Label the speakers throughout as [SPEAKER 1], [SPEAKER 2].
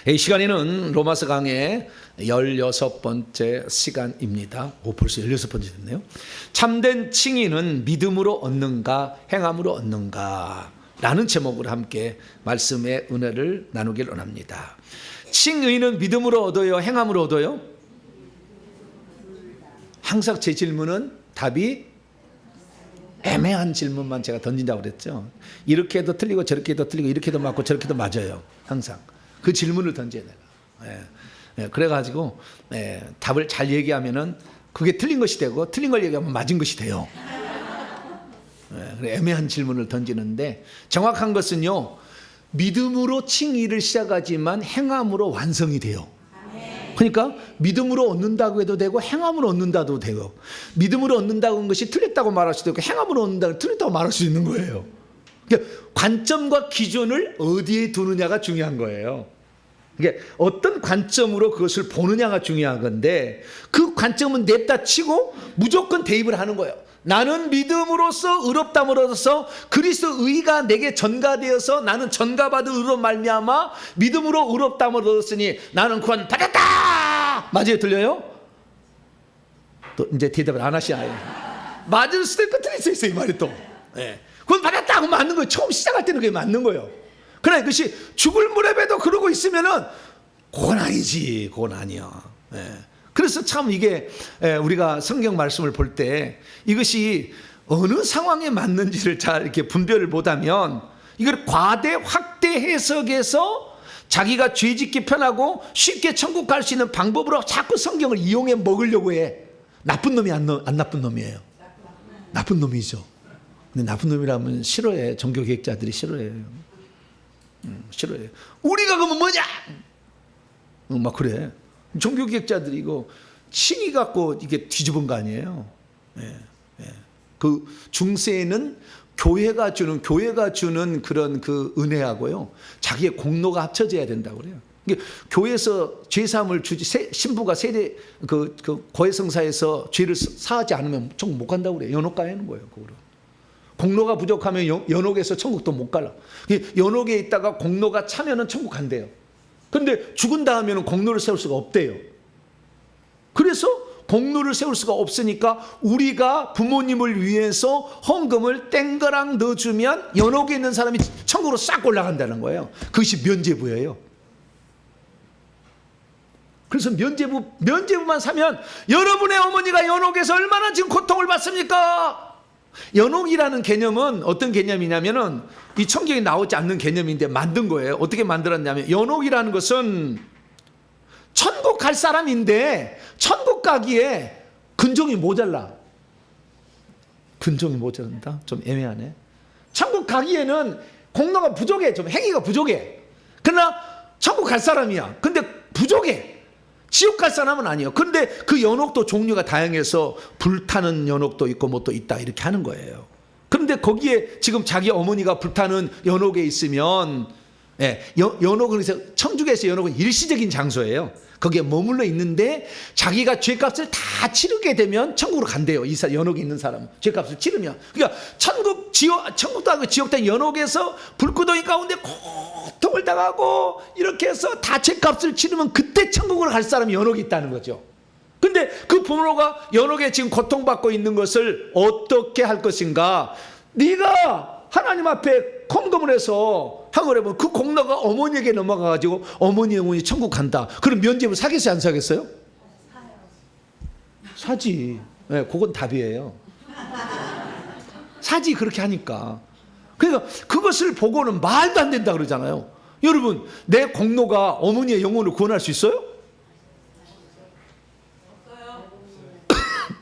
[SPEAKER 1] 이 시간에는 로마서 강의 16번째 시간입니다. 벌써 16번째 됐네요. 참된 칭의는 믿음으로 얻는가 행함으로 얻는가 라는 제목으로 함께 말씀의 은혜를 나누길 원합니다. 칭의는 믿음으로 얻어요? 행함으로 얻어요? 항상 제 질문은 답이 애매한 질문만 제가 던진다고 그랬죠. 이렇게 해도 틀리고 저렇게 해도 틀리고 이렇게 해도 맞고 저렇게 해도 맞아요. 항상 그 질문을 던져야 내가. 그래가지고 답을 잘 얘기하면은 그게 틀린 것이 되고 틀린 걸 얘기하면 맞은 것이 돼요. 애매한 질문을 던지는데 정확한 것은요, 믿음으로 칭의를 시작하지만 행함으로 완성이 돼요. 그러니까 믿음으로 얻는다고 해도 되고 행함으로 얻는다도 되고, 믿음으로 얻는다고 하는 것이 틀렸다고 말할 수도 있고 행함으로 얻는다고 틀렸다고 말할 수 있는 거예요. 그러니까 관점과 기준을 어디에 두느냐가 중요한 거예요. 그러니까 어떤 관점으로 그것을 보느냐가 중요한 건데, 그 관점은 냅다 치고 무조건 대입을 하는 거예요. 나는 믿음으로써 의롭다므로써 그리스도 의가 내게 전가되어서 나는 전가받은 의로 말미암아 믿음으로 의롭다므로 얻었으니 나는 구원 받았다. 맞아요? 들려요? 또 이제 대답을 안 하시나요? 맞을 수도 있고 틀릴 수 있어요. 이 말이 또 구원 받았다 하면 맞는 거예요. 처음 시작할 때는 그게 맞는 거예요. 그러나 이것이 죽을 무렵에도 그러고 있으면은 그건 아니지, 그건 아니야. 그래서 참 이게 우리가 성경 말씀을 볼 때 이것이 어느 상황에 맞는지를 잘 이렇게 분별을 못하면 이걸 과대 확대 해석해서 자기가 죄짓기 편하고 쉽게 천국 갈 수 있는 방법으로 자꾸 성경을 이용해 먹으려고 해. 나쁜 놈이 안 나쁜 놈이에요. 나쁜 놈이죠. 근데 나쁜 놈이라면 싫어해. 종교개혁자들이 싫어해요. 싫어해. 우리가 그러면 뭐냐? 막 그래. 종교개혁자들이 이거 칭의 갖고 이게 뒤집은 거 아니에요. 그 중세에는 교회가 주는 그런 그 은혜하고요, 자기의 공로가 합쳐져야 된다고 그래요. 교회에서 죄사함을 주지, 신부가 세례 그 고해성사에서 죄를 사하지 않으면 천국 못 간다고 그래요. 연옥 가야 하는 거예요. 그거로. 공로가 부족하면 연옥에서 천국도 못 가라. 연옥에 있다가 공로가 차면은 천국 간대요. 근데 죽은 다음에는 공로를 세울 수가 없대요. 그래서 공로를 세울 수가 없으니까 우리가 부모님을 위해서 헌금을 땡그랑 넣어주면 연옥에 있는 사람이 천국으로 싹 올라간다는 거예요. 그것이 면죄부예요. 그래서 면죄부만 사면, 여러분의 어머니가 연옥에서 얼마나 지금 고통을 받습니까? 연옥이라는 개념은 어떤 개념이냐면은 이 성경에 나오지 않는 개념인데 만든 거예요. 어떻게 만들었냐면, 연옥이라는 것은 천국 갈 사람인데 천국 가기에 근종이 모자라. 근종이 모자란다? 좀 애매하네. 천국 가기에는 공로가 부족해. 좀 행위가 부족해. 그러나 천국 갈 사람이야. 근데 부족해. 지옥 갈 사람은 아니에요. 그런데 그 연옥도 종류가 다양해서 불타는 연옥도 있고 뭐 또 있다 이렇게 하는 거예요. 그런데 거기에 지금 자기 어머니가 불타는 연옥에 있으면, 연옥은, 그래서 천국에서 연옥은 일시적인 장소예요. 거기에 머물러 있는데 자기가 죄값을 다 치르게 되면 천국으로 간대요. 이 연옥에 있는 사람은 죄값을 치르면. 그러니까 천국도 하고 지옥도 하고 연옥에서 불구덩이 가운데 고통을 당하고 이렇게 해서 다 죄값을 치르면 그때 천국으로 갈 사람이 연옥에 있다는 거죠. 근데 그 부모가 연옥에 지금 고통받고 있는 것을 어떻게 할 것인가? 네가 하나님 앞에 헌금을 해서 한걸 해보면 그 공로가 어머니에게 넘어가가지고 어머니 영혼이 천국 간다. 그럼 면죄부 사겠어요, 안 사겠어요? 사지. 그건 답이에요. 사지, 그렇게 하니까. 그러니까 그것을 보고는 말도 안 된다 그러잖아요. 여러분, 내 공로가 어머니의 영혼을 구원할 수 있어요?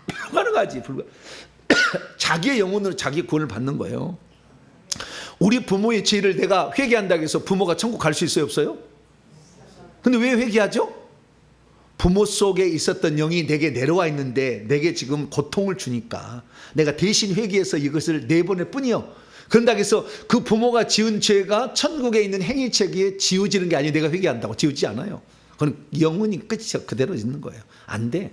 [SPEAKER 1] 불가능하지. 자기의 영혼으로 자기 구원을 받는 거예요. 우리 부모의 죄를 내가 회개한다고 해서 부모가 천국 갈 수 있어요, 없어요? 근데 왜 회개하죠? 부모 속에 있었던 영이 내게 내려와 있는데 내게 지금 고통을 주니까 내가 대신 회개해서 이것을 내보낼 뿐이요. 그런다고 해서 그 부모가 지은 죄가 천국에 있는 행위책에 지워지는 게 아니에요. 내가 회개한다고 지우지 않아요. 그건 영혼이 끝이 그대로 있는 거예요. 안 돼.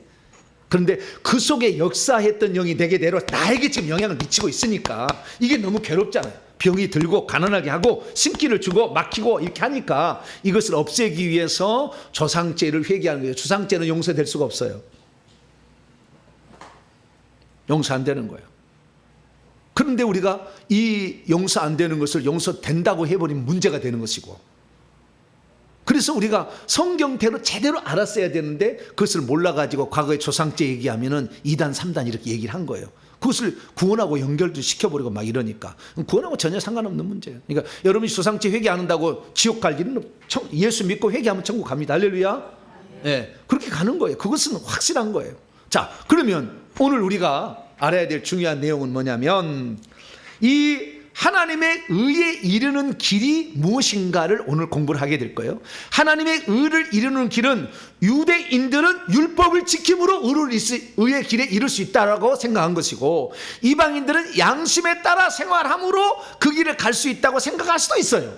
[SPEAKER 1] 그런데 그 속에 역사했던 영이 내게대로 나에게 지금 영향을 미치고 있으니까 이게 너무 괴롭잖아요. 병이 들고 가난하게 하고 심기를 주고 막히고 이렇게 하니까 이것을 없애기 위해서 조상죄를 회개하는 거예요. 조상죄는 용서될 수가 없어요. 용서 안 되는 거예요. 그런데 우리가 이 용서 안 되는 것을 용서된다고 해버리면 문제가 되는 것이고, 그래서 우리가 성경대로 제대로 알았어야 되는데 그것을 몰라가지고 과거의 조상죄 얘기하면은 2단 3단 이렇게 얘기를 한 거예요. 그것을 구원하고 연결도 시켜버리고 막 이러니까 구원하고 전혀 상관없는 문제예요. 그러니까 여러분이 조상죄 회개 안 한다고 지옥 갈 일은 예수 믿고 회개하면 천국 갑니다. 할렐루야. 네, 그렇게 가는 거예요. 그것은 확실한 거예요. 자, 그러면 오늘 우리가 알아야 될 중요한 내용은 뭐냐면 이 하나님의 의에 이르는 길이 무엇인가를 오늘 공부를 하게 될 거예요. 하나님의 의를 이루는 길은 유대인들은 율법을 지킴으로 의의 길에 이룰 수 있다고 생각한 것이고, 이방인들은 양심에 따라 생활함으로 그 길을 갈 수 있다고 생각할 수도 있어요.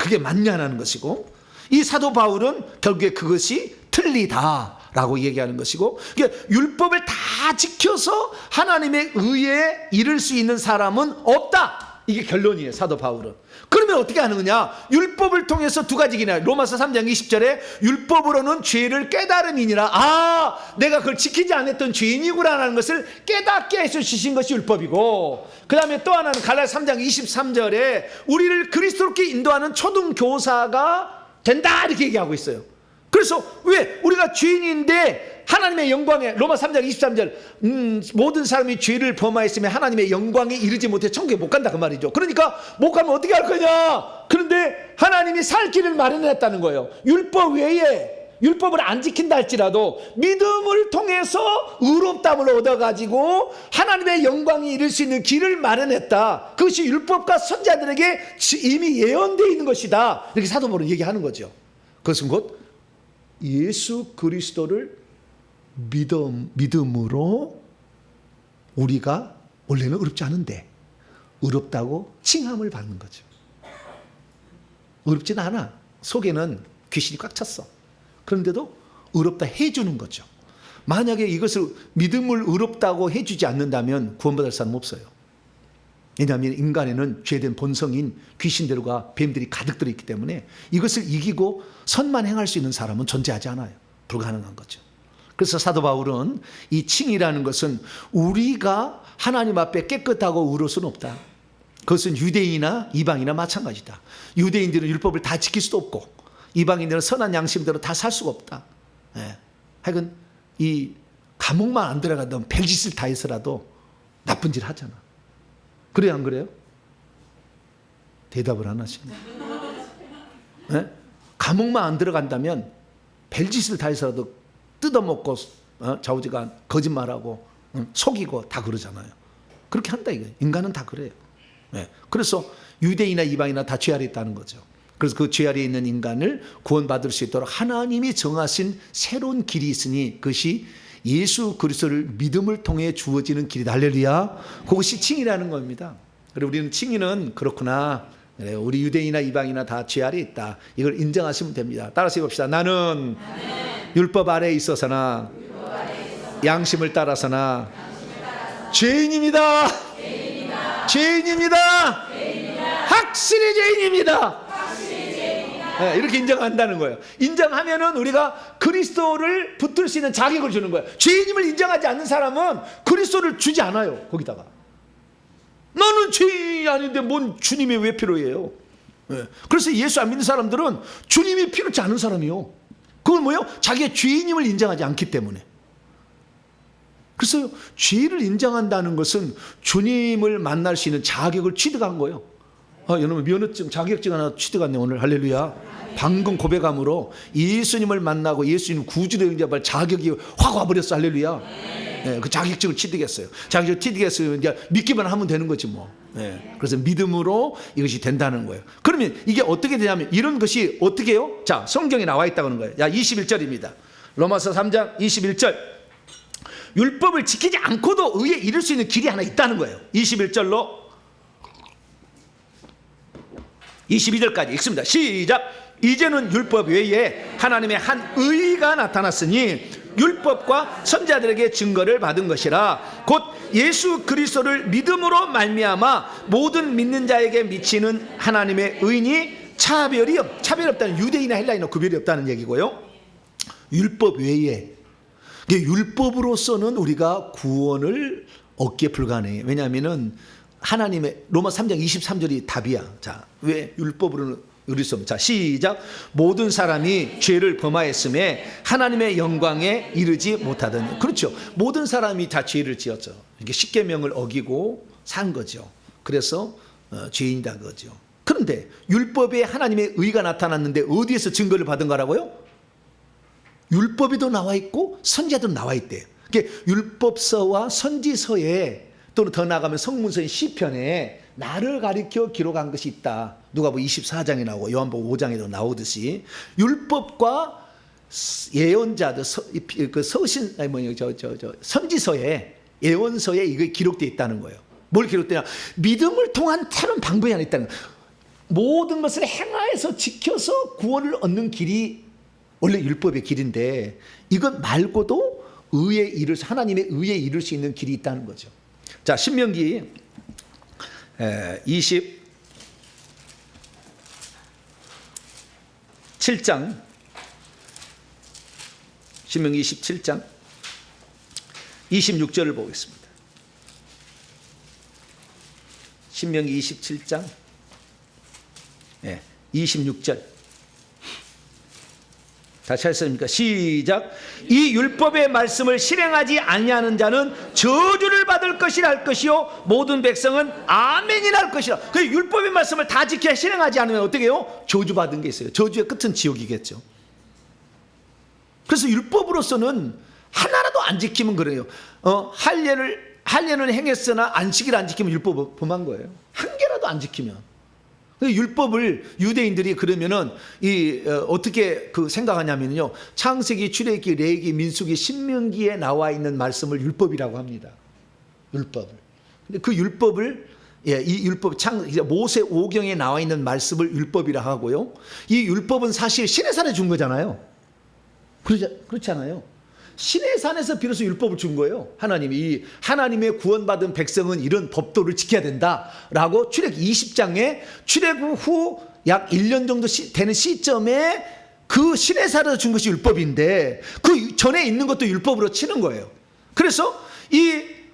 [SPEAKER 1] 그게 맞냐는 것이고, 이 사도 바울은 결국에 그것이 틀리다라고 얘기하는 것이고, 그러니까 율법을 다 지켜서 하나님의 의에 이를 수 있는 사람은 없다, 이게 결론이에요. 사도 바울은. 그러면 어떻게 하는 거냐? 율법을 통해서 두 가지 기나 로마서 3장 20절에 율법으로는 죄를 깨달음이니라. 아, 내가 그걸 지키지 않았던 죄인이구나라는 것을 깨닫게 해서 주신 것이 율법이고, 그 다음에 또 하나는 갈라디아 3장 23절에 우리를 그리스도께 인도하는 초등교사가 된다, 이렇게 얘기하고 있어요. 그래서 왜 우리가 죄인인데 하나님의 영광에, 로마 3장 23절 모든 사람이 죄를 범하였으면 하나님의 영광에 이르지 못해 천국에 못 간다, 그 말이죠. 그러니까 못 가면 어떻게 할 거냐? 그런데 하나님이 살 길을 마련했다는 거예요. 율법 외에, 율법을 안 지킨다 할지라도 믿음을 통해서 의롭다함을 얻어가지고 하나님의 영광에 이를 수 있는 길을 마련했다. 그것이 율법과 선지자들에게 이미 예언되어 있는 것이다, 이렇게 사도 바울은 얘기하는 거죠. 그것은 곧 예수 그리스도를 믿음으로 우리가 원래는 의롭지 않은데 의롭다고 칭함을 받는 거죠. 의롭지는 않아. 속에는 귀신이 꽉 찼어. 그런데도 의롭다 해주는 거죠. 만약에 이것을 믿음을 의롭다고 해주지 않는다면 구원받을 사람 없어요. 왜냐하면 인간에는 죄된 본성인 귀신들과 뱀들이 가득 들어있기 때문에 이것을 이기고 선만 행할 수 있는 사람은 존재하지 않아요. 불가능한 거죠. 그래서 사도 바울은 이 칭이라는 것은 우리가 하나님 앞에 깨끗하고 의로울 수는 없다. 그것은 유대인이나 이방이나 마찬가지다. 유대인들은 율법을 다 지킬 수도 없고 이방인들은 선한 양심대로 다 살 수가 없다. 하여간 이 감옥만 안 들어가면 별짓을 다 해서라도 나쁜 짓 하잖아. 그래요, 안 그래요? 대답을 안 하시네. 감옥만 안 들어간다면 별짓을 다 해서라도 뜯어먹고 좌우지간 거짓말하고 속이고 다 그러잖아요. 그렇게 한다 이거예요. 인간은 다 그래요. 그래서 유대인이나 이방이나 다 죄 아래 있다는 거죠. 그래서 그 죄 아래 있는 인간을 구원받을 수 있도록 하나님이 정하신 새로운 길이 있으니 그것이 예수 그리스도를 믿음을 통해 주어지는 길이다. 할렐루야. 그것이 칭이라는 겁니다. 그리고 우리는 칭의는 그렇구나, 우리 유대인이나 이방이나 다 죄 아래 있다, 이걸 인정하시면 됩니다. 따라서 해봅시다. 나는 율법 아래에 있어서나 양심을 따라서나 죄인입니다. 죄인입니다. 확실히 죄인입니다. 이렇게 인정한다는 거예요. 인정하면은 우리가 그리스도를 붙들 수 있는 자격을 주는 거예요. 죄인임을 인정하지 않는 사람은 그리스도를 주지 않아요. 거기다가 나는 죄인이 아닌데 뭔 주님이 왜 필요해요? 그래서 예수 안 믿는 사람들은 주님이 필요치 않은 사람이요. 그건 뭐예요? 자기의 죄인임을 인정하지 않기 때문에. 그래서 죄를 인정한다는 것은 주님을 만날 수 있는 자격을 취득한 거예요. 여러분 면허증, 자격증 하나 취득했네 오늘. 할렐루야. 방금 고백함으로 예수님을 만나고 예수님 구주로 영접할 자격이 확 와버렸어. 할렐루야. 그 자격증을 취득했어요. 자격증을 취득했어요. 이제 믿기만 하면 되는 거지 뭐. 그래서 믿음으로 이것이 된다는 거예요. 그러면 이게 어떻게 되냐면 이런 것이 어떻게 해요? 자, 성경에 나와 있다고 하는 거예요. 21절입니다. 로마서 3장 21절. 율법을 지키지 않고도 의에 이를 수 있는 길이 하나 있다는 거예요. 21절로 22절까지 읽습니다. 시작. 이제는 율법 외에 하나님의 한 의가 나타났으니 율법과 선지자들에게 증거를 받은 것이라. 곧 예수 그리스도를 믿음으로 말미암아 모든 믿는 자에게 미치는 하나님의 의인이 차별이 없다는, 유대인이나 헬라인이나 구별이 없다는 얘기고요. 율법 외에, 율법으로서는 우리가 구원을 얻기에 불가능해요. 왜냐하면은 하나님의, 로마 3장 23절이 답이야. 자, 왜 율법으로는 우리 수 없는. 자, 시작. 모든 사람이 죄를 범하였음에 하나님의 영광에 이르지 못하더니. 그렇죠. 모든 사람이 다 죄를 지었죠. 이게 십계명을 어기고 산 거죠. 그래서 죄인이다 그거죠. 그런데 율법에 하나님의 의가 나타났는데 어디에서 증거를 받은 거라고요? 율법에도 나와 있고 선지자도 나와 있대요. 그러니까 율법서와 선지서에, 또는 더 나아가면 성문서인 시편에 나를 가리켜 기록한 것이 있다. 누가복음 24장에 나오고 요한복음 5장에도 나오듯이 율법과 예언자들, 선지서에, 예언서에 이게 기록되어 있다는 거예요. 뭘 기록되냐? 믿음을 통한 다른 방법이 하나 있다는 거예요. 모든 것을 행하여서 지켜서 구원을 얻는 길이 원래 율법의 길인데, 이것 말고도 의에 이를, 하나님의 의에 이를 수 있는 길이 있다는 거죠. 자, 신명기 27장, 신명기 27장 26절을 보겠습니다. 신명기 27장 26절. 다시 하겠습니까? 시작. 이 율법의 말씀을 실행하지 아니하는 자는 저주를 받을 것이라 할 것이요 모든 백성은 아멘이라 할 것이라. 그 율법의 말씀을 다 지켜 실행하지 않으면 어떻게 해요? 저주받은 게 있어요. 저주의 끝은 지옥이겠죠. 그래서 율법으로서는 하나라도 안 지키면 그래요. 할례는 행했으나 안식일 안 지키면 율법 범한 거예요. 한 개라도 안 지키면. 율법을 유대인들이 그러면은 어떻게 생각하냐면요, 창세기, 출애굽기, 레위기, 민수기, 신명기에 나와 있는 말씀을 율법이라고 합니다. 율법을. 근데 그 율법을, 이 율법, 모세 오경에 나와 있는 말씀을 율법이라 하고요. 이 율법은 사실 시내산에 준 거잖아요. 그렇지 않아요? 시내산에서 비로소 율법을 준 거예요. 하나님이. 하나님의 구원받은 백성은 이런 법도를 지켜야 된다라고 출애굽 20장에 출애굽 후 약 1년 정도 되는 시점에 그 시내산에서 준 것이 율법인데, 그 전에 있는 것도 율법으로 치는 거예요. 그래서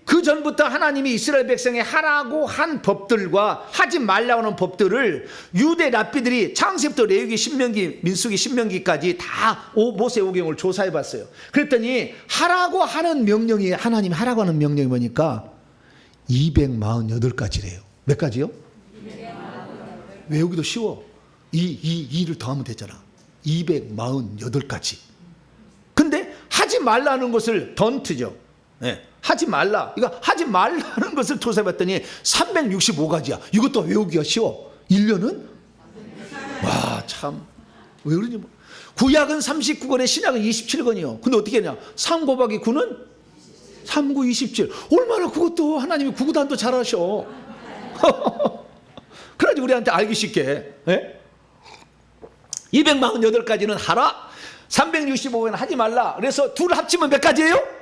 [SPEAKER 1] 그 전부터 하나님이 이스라엘 백성에 하라고 한 법들과 하지 말라고 하는 법들을 유대 랍비들이 창세부터 레위기, 신명기, 민수기, 신명기까지 다 모세 오경을 조사해 봤어요. 그랬더니 하라고 하는 명령이, 하나님이 하라고 하는 명령이 뭐니까 248가지래요. 몇 가지요? 외우기도 쉬워. 2를 더하면 되잖아. 248가지. 근데 하지 말라는 것을 던트죠. 하지 말라. 이거 하지 말라는 것을 조사해봤더니 365가지야. 이것도 외우기가 쉬워. 1년은? 와, 참. 왜 그러지? 구약은 39권에 신약은 27권이요. 근데 어떻게 하냐? 3 곱하기 9는 3, 9, 27. 얼마나 그것도 하나님이 구구단도 잘하셔. 그래야지 우리한테 알기 쉽게. 248가지는 하라. 365개는 하지 말라. 그래서 둘 합치면 몇 가지예요?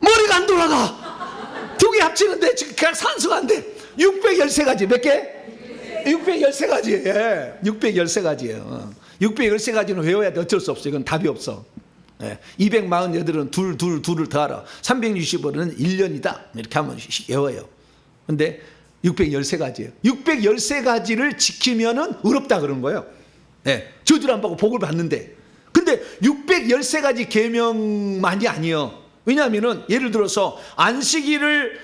[SPEAKER 1] 머리가 안 돌아가. 두 개 합치는데 지금 그냥 산수가 안 돼. 613가지. 몇 개? 613가지. 613가지예요. 613가지는 외워야 돼. 어쩔 수 없어. 이건 답이 없어. 248은 둘을 더하라. 365는 1년이다. 이렇게 하면 외워요. 근데 613가지예요. 613가지를 지키면은 의롭다 그런 거예요. 저주를 안 받고 복을 받는데. 근데 613가지 계명만이 아니에요. 왜냐하면은 예를 들어서 안식일을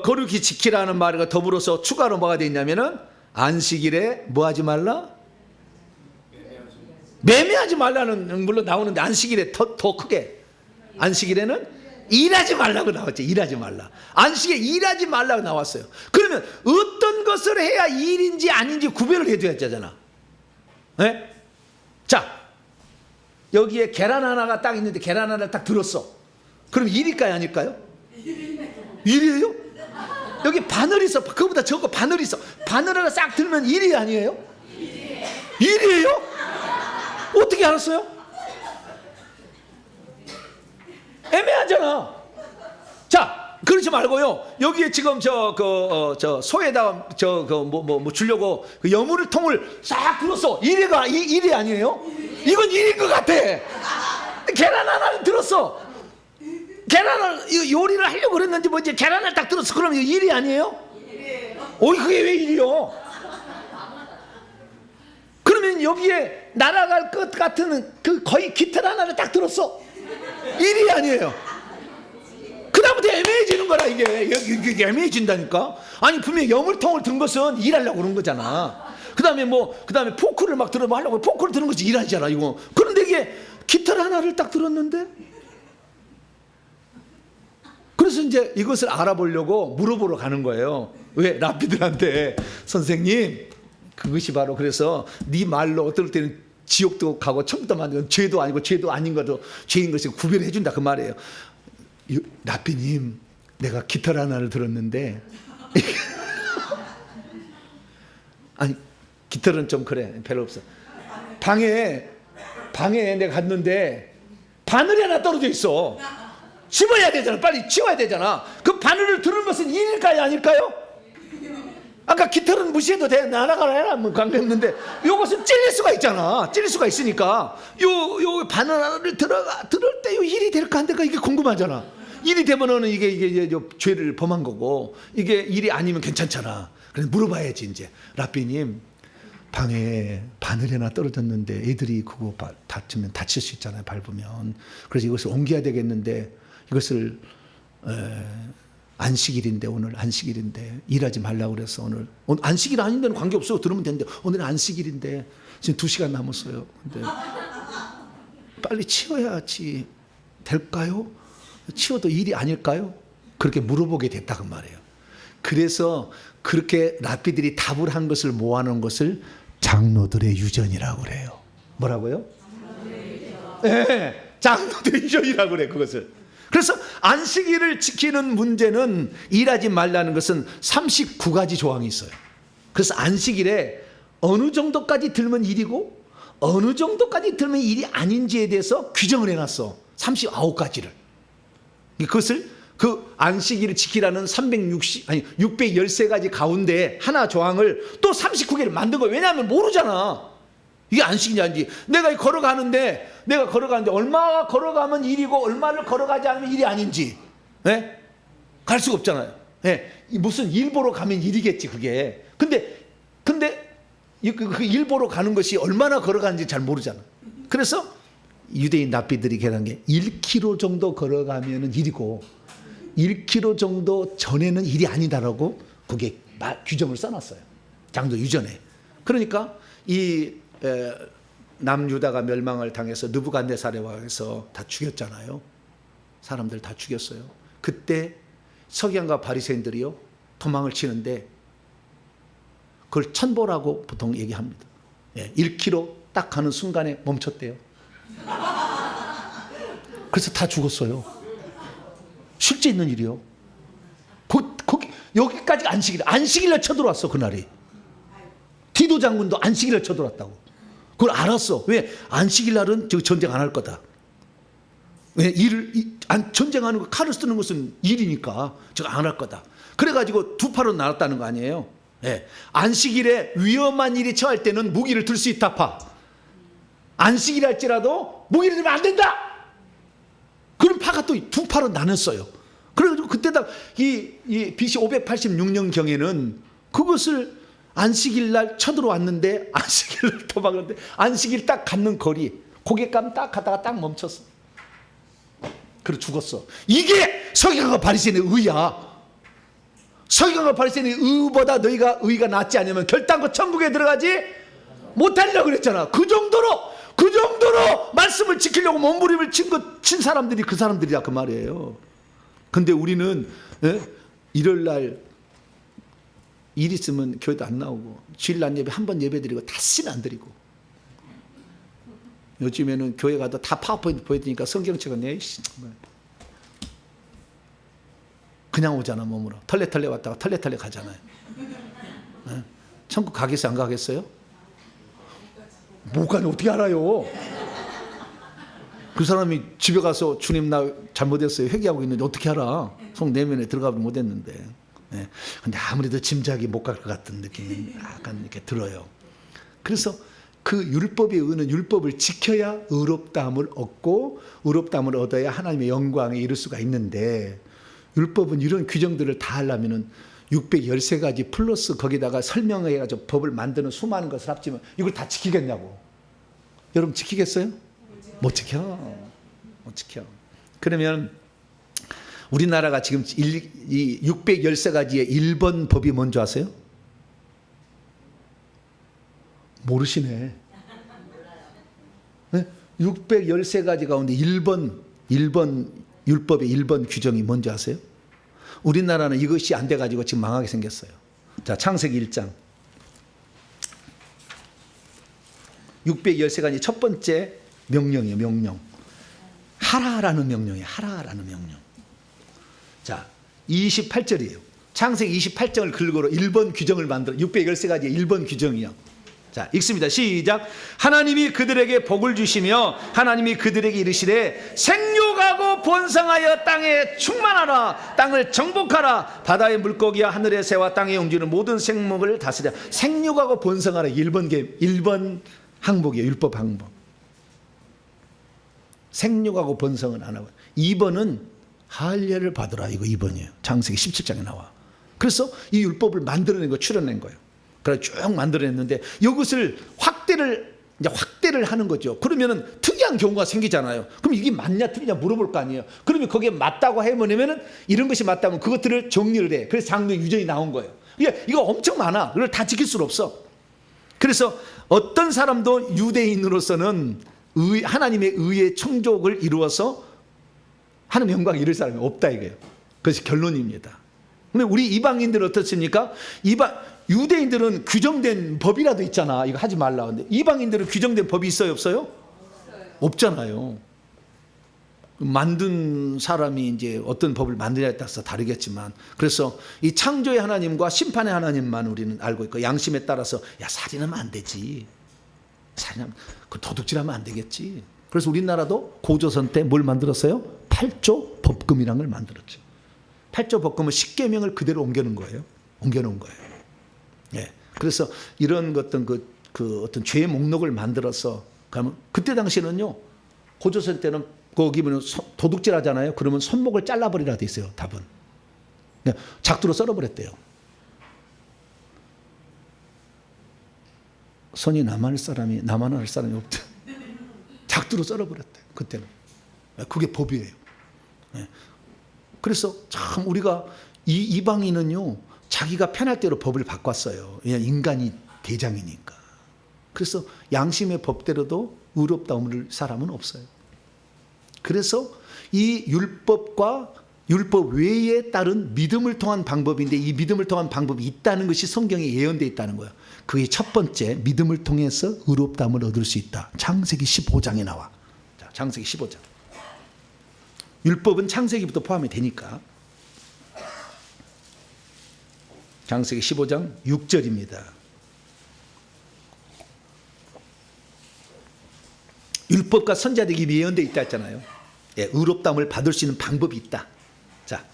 [SPEAKER 1] 거룩히 지키라는 말과 더불어서 추가로 뭐가 되어 있냐면은 안식일에 뭐 하지 말라? 매매하지 말라는 물론 나오는데 안식일에 더 크게 안식일에는 일하지 말라고 나왔죠. 일하지 말라. 안식일에 일하지 말라고 나왔어요. 그러면 어떤 것을 해야 일인지 아닌지 구별을 해줘야 되잖아. 자, 여기에 계란 하나가 딱 있는데 계란 하나를 딱 들었어. 그럼 일일까요, 아닐까요? 일이에요? 여기 바늘 있어. 그거보다 적고 바늘 있어. 바늘 하나 싹 들면 일이 아니에요? 일이에요? 어떻게 알았어요? 애매하잖아. 자, 그러지 말고요. 여기에 지금 저 소에다가 주려고 그 여물을 통을 싹 들었어. 일이 아니에요? 이건 일인 것 같아. 계란 하나를 들었어. 계란을 요리를 하려고 그랬는지 뭔지 계란을 딱 들었어. 그러면 이거 일이 아니에요? 어이, 그게 왜 일이요? 그러면 여기에 날아갈 것 같은 그 거의 깃털 하나를 딱 들었어. 일이 아니에요. 그다음부터 애매해지는 거라. 이게 애매해진다니까. 아니 분명히 여물통을 든 것은 일하려고 그런 거잖아. 그다음에 포크를 막 들어 하려고 포크를 드는 것이 일하잖아 이거. 그런데 이게 깃털 하나를 딱 들었는데, 그래서 이제 이것을 알아보려고 물어보러 가는 거예요. 왜? 랍비들한테. 선생님, 그것이 바로 그래서 네 말로 어떨 때는 지옥도 가고 천국도 만들고 죄도 아니고 죄도 아닌 것도 죄인 것을 구별해 준다 그 말이에요. 랍비님, 내가 깃털 하나를 들었는데 아니 깃털은 좀 그래, 별로 없어. 방에 내가 갔는데 바늘이 하나 떨어져 있어. 집어야 되잖아. 빨리 치워야 되잖아. 그 바늘을 들은 것은 일일까요, 아닐까요? 아까 깃털은 무시해도 돼. 나가라 해라. 뭐 관계없는데 요것은 찔릴 수가 있잖아. 찔릴 수가 있으니까 요 바늘 하나를 들을 때 요 일이 될까 안 될까 이게 궁금하잖아. 일이 되면은 이게 죄를 범한 거고, 이게 일이 아니면 괜찮잖아. 그래서 물어봐야지 이제. 랍비님, 방에 바늘 하나 떨어졌는데 애들이 그거 다치면 다칠 수 있잖아요, 밟으면. 그래서 이것을 옮겨야 되겠는데 이것을 안식일인데, 오늘 안식일인데 일하지 말라고 그래서 오늘 안식일 아닌데는 관계없어. 들으면 되는데 오늘은 안식일인데 지금 2시간 남았어요. 근데 빨리 치워야지 될까요? 치워도 일이 아닐까요? 그렇게 물어보게 됐다고 말이에요. 그래서 그렇게 랍비들이 답을 한 것을 모아놓은 것을 장로들의 유전이라고 그래요. 뭐라고요? 네, 장로들의 유전이라고 그래 그것을. 그래서 안식일을 지키는 문제는, 일하지 말라는 것은 39가지 조항이 있어요. 그래서 안식일에 어느 정도까지 들면 일이고 어느 정도까지 들면 일이 아닌지에 대해서 규정을 해놨어. 39가지를. 그것을 그 안식일을 지키라는 613가지 가운데 하나 조항을 또 39개를 만든 거예요. 왜냐하면 모르잖아. 이게 안식일이 아닌지. 내가 걸어가는데 얼마 걸어가면 일이고 얼마를 걸어가지 않으면 일이 아닌지, 네? 갈 수가 없잖아요. 네? 무슨 일 보러 가면 일이겠지 그게. 근데 그 일 보러 가는 것이 얼마나 걸어가는지 잘 모르잖아. 그래서 유대인 랍비들이 계산한 게 1km 정도 걸어가면 일이고 1km 정도 전에는 일이 아니다라고 그게 규정을 써놨어요. 장로 유전에. 그러니까 이 남유다가 멸망을 당해서 느부갓네살에 와서 다 죽였잖아요. 사람들 다 죽였어요. 그때 서기관과 바리새인들이요 도망을 치는데 그걸 천보라고 보통 얘기합니다. 1km 딱 가는 순간에 멈췄대요. 그래서 다 죽었어요. 실제 있는 일이요. 여기까지 안식일날 쳐들어왔어 그날이. 디도 장군도 안식일날 쳐들어왔다고. 그걸 알았어. 왜? 안식일날은 전쟁 안 할 거다. 왜? 전쟁하는 거, 칼을 쓰는 것은 일이니까 제가 안 할 거다. 그래가지고 두 팔로 나눴다는 거 아니에요. 네. 안식일에 위험한 일이 처할 때는 무기를 들 수 있다 파. 안식일 할지라도 무기를 들면 안 된다. 그럼 파가 또 두 파로 나눴어요. 그래가지고 그때다 이 BC 586년경에는 그것을 안식일 날 쳐들어왔는데, 안식일 날 도망갔는데 안식일 딱 갖는 거리 고개감 딱 가다가 딱 멈췄어. 그래 죽었어. 이게 서기관과 바리새인의 의야. 서기관과 바리새인의 의보다 너희가 의가 낫지 않으면 결단코 천국에 들어가지 못하리라고 그랬잖아. 그 정도로 말씀을 지키려고 몸부림을 친 사람들이 그 사람들이야 그 말이에요. 근데 우리는 일요일 날 일 있으면 교회도 안 나오고, 주일날 예배 한 번 예배 드리고 다시는 안 드리고, 요즘에는 교회 가도 다 파워포인트 보여드리니까 성경책은 그냥 오잖아. 몸으로 털레 왔다가 털레 가잖아요. 천국 가겠어요 안 가겠어요? 뭐가 어떻게 알아요? 그 사람이 집에 가서 주님 나 잘못했어요 회개하고 있는데 어떻게 알아? 속 내면에 들어가지 못했는데. 네. 근데 아무래도 짐작이 못 갈 것 같은 느낌이 약간 이렇게 들어요. 그래서 그 율법의 의는 율법을 지켜야 의롭다함을 얻고 의롭다함을 얻어야 하나님의 영광에 이를 수가 있는데, 율법은 이런 규정들을 다 하려면은 613가지 플러스 거기다가 설명해가지고 법을 만드는 수많은 것을 합치면 이걸 다 지키겠냐고. 여러분 지키겠어요? 못 지켜. 못 지켜. 그러면 우리나라가 지금 이 613가지의 1번 법이 뭔지 아세요? 모르시네. 네? 613가지 가운데 1번 율법의 1번 규정이 뭔지 아세요? 우리나라는 이것이 안 돼가지고 지금 망하게 생겼어요. 자, 창세기 1장. 613가지 첫 번째 명령이에요. 명령. 하라라는 명령이에요. 하라라는 명령. 자, 28절이에요. 창세기 28장을 근거로 1번 규정을 만들어 613가지의 1번 규정이요. 자, 읽습니다. 시작. 하나님이 그들에게 복을 주시며 하나님이 그들에게 이르시되 생육하고 번성하여 땅에 충만하라. 땅을 정복하라. 바다의 물고기와 하늘의 새와 땅에 움직이는 모든 생물을 다스리라. 생육하고 번성하라. 1번 항목이에요. 율법 항목. 생육하고 번성은 안 하고. 2번은 할례를 받으라. 이거 2번이에요. 창세기 17장에 나와. 그래서 이 율법을 만들어낸 거, 추려낸 거예요. 그래서 쭉 만들어냈는데 이것을 확대를 하는 거죠. 그러면은 특이한 경우가 생기잖아요. 그럼 이게 맞냐 틀리냐 물어볼 거 아니에요. 그러면 거기에 맞다고 해보면은 이런 것이 맞다면 그것들을 정리를 해. 그래서 장로의 유전이 나온 거예요. 이거 엄청 많아. 그걸 다 지킬 수는 없어. 그래서 어떤 사람도 유대인으로서는 하나님의 의의 청족을 이루어서 하나님의 영광을 이룰 사람이 없다 이거예요. 그것이 결론입니다. 근데 우리 이방인들은 어떻습니까? 유대인들은 규정된 법이라도 있잖아. 이거 하지 말라. 근데 이방인들은 규정된 법이 있어요, 없어요? 없잖아요. 만든 사람이 이제 어떤 법을 만드냐에 따라서 다르겠지만, 그래서 이 창조의 하나님과 심판의 하나님만 우리는 알고 있고, 양심에 따라서 야 살인하면 안 되지. 살인하면 그 도둑질하면 안 되겠지. 그래서 우리나라도 고조선 때 뭘 만들었어요? 8조 법금이라는 걸 만들었죠. 8조 법금은 10계명을 그대로 옮겨놓은 거예요. 옮겨놓은 거예요. 예. 그래서 이런 어떤 어떤 죄의 목록을 만들어서, 그러면 그때 당시는요, 고조선 때는 거기 보면 도둑질 하잖아요. 그러면 손목을 잘라버리라 돼 있어요. 답은. 작두로 썰어버렸대요. 손이 나만 할 사람이 없대. 작두로 썰어버렸대요. 그때는. 그게 법이에요. 예. 그래서 참 우리가 이방인은요, 자기가 편할 대로 법을 바꿨어요. 왜냐하면 인간이 대장이니까. 그래서 양심의 법대로도 의롭다움을 사람은 없어요. 그래서 이 율법과 율법 외에 따른 믿음을 통한 방법인데, 이 믿음을 통한 방법이 있다는 것이 성경에 예언되어 있다는 거예요. 그게 첫 번째, 믿음을 통해서 의롭다움을 얻을 수 있다. 창세기 15장에 나와. 자, 창세기 15장. 율법은 창세기부터 포함이 되니까. 창세기 15장 6절입니다. 율법과 선지자들이 예언되어 있다 했잖아요. 예, 의롭다움을 받을 수 있는 방법이 있다. 자,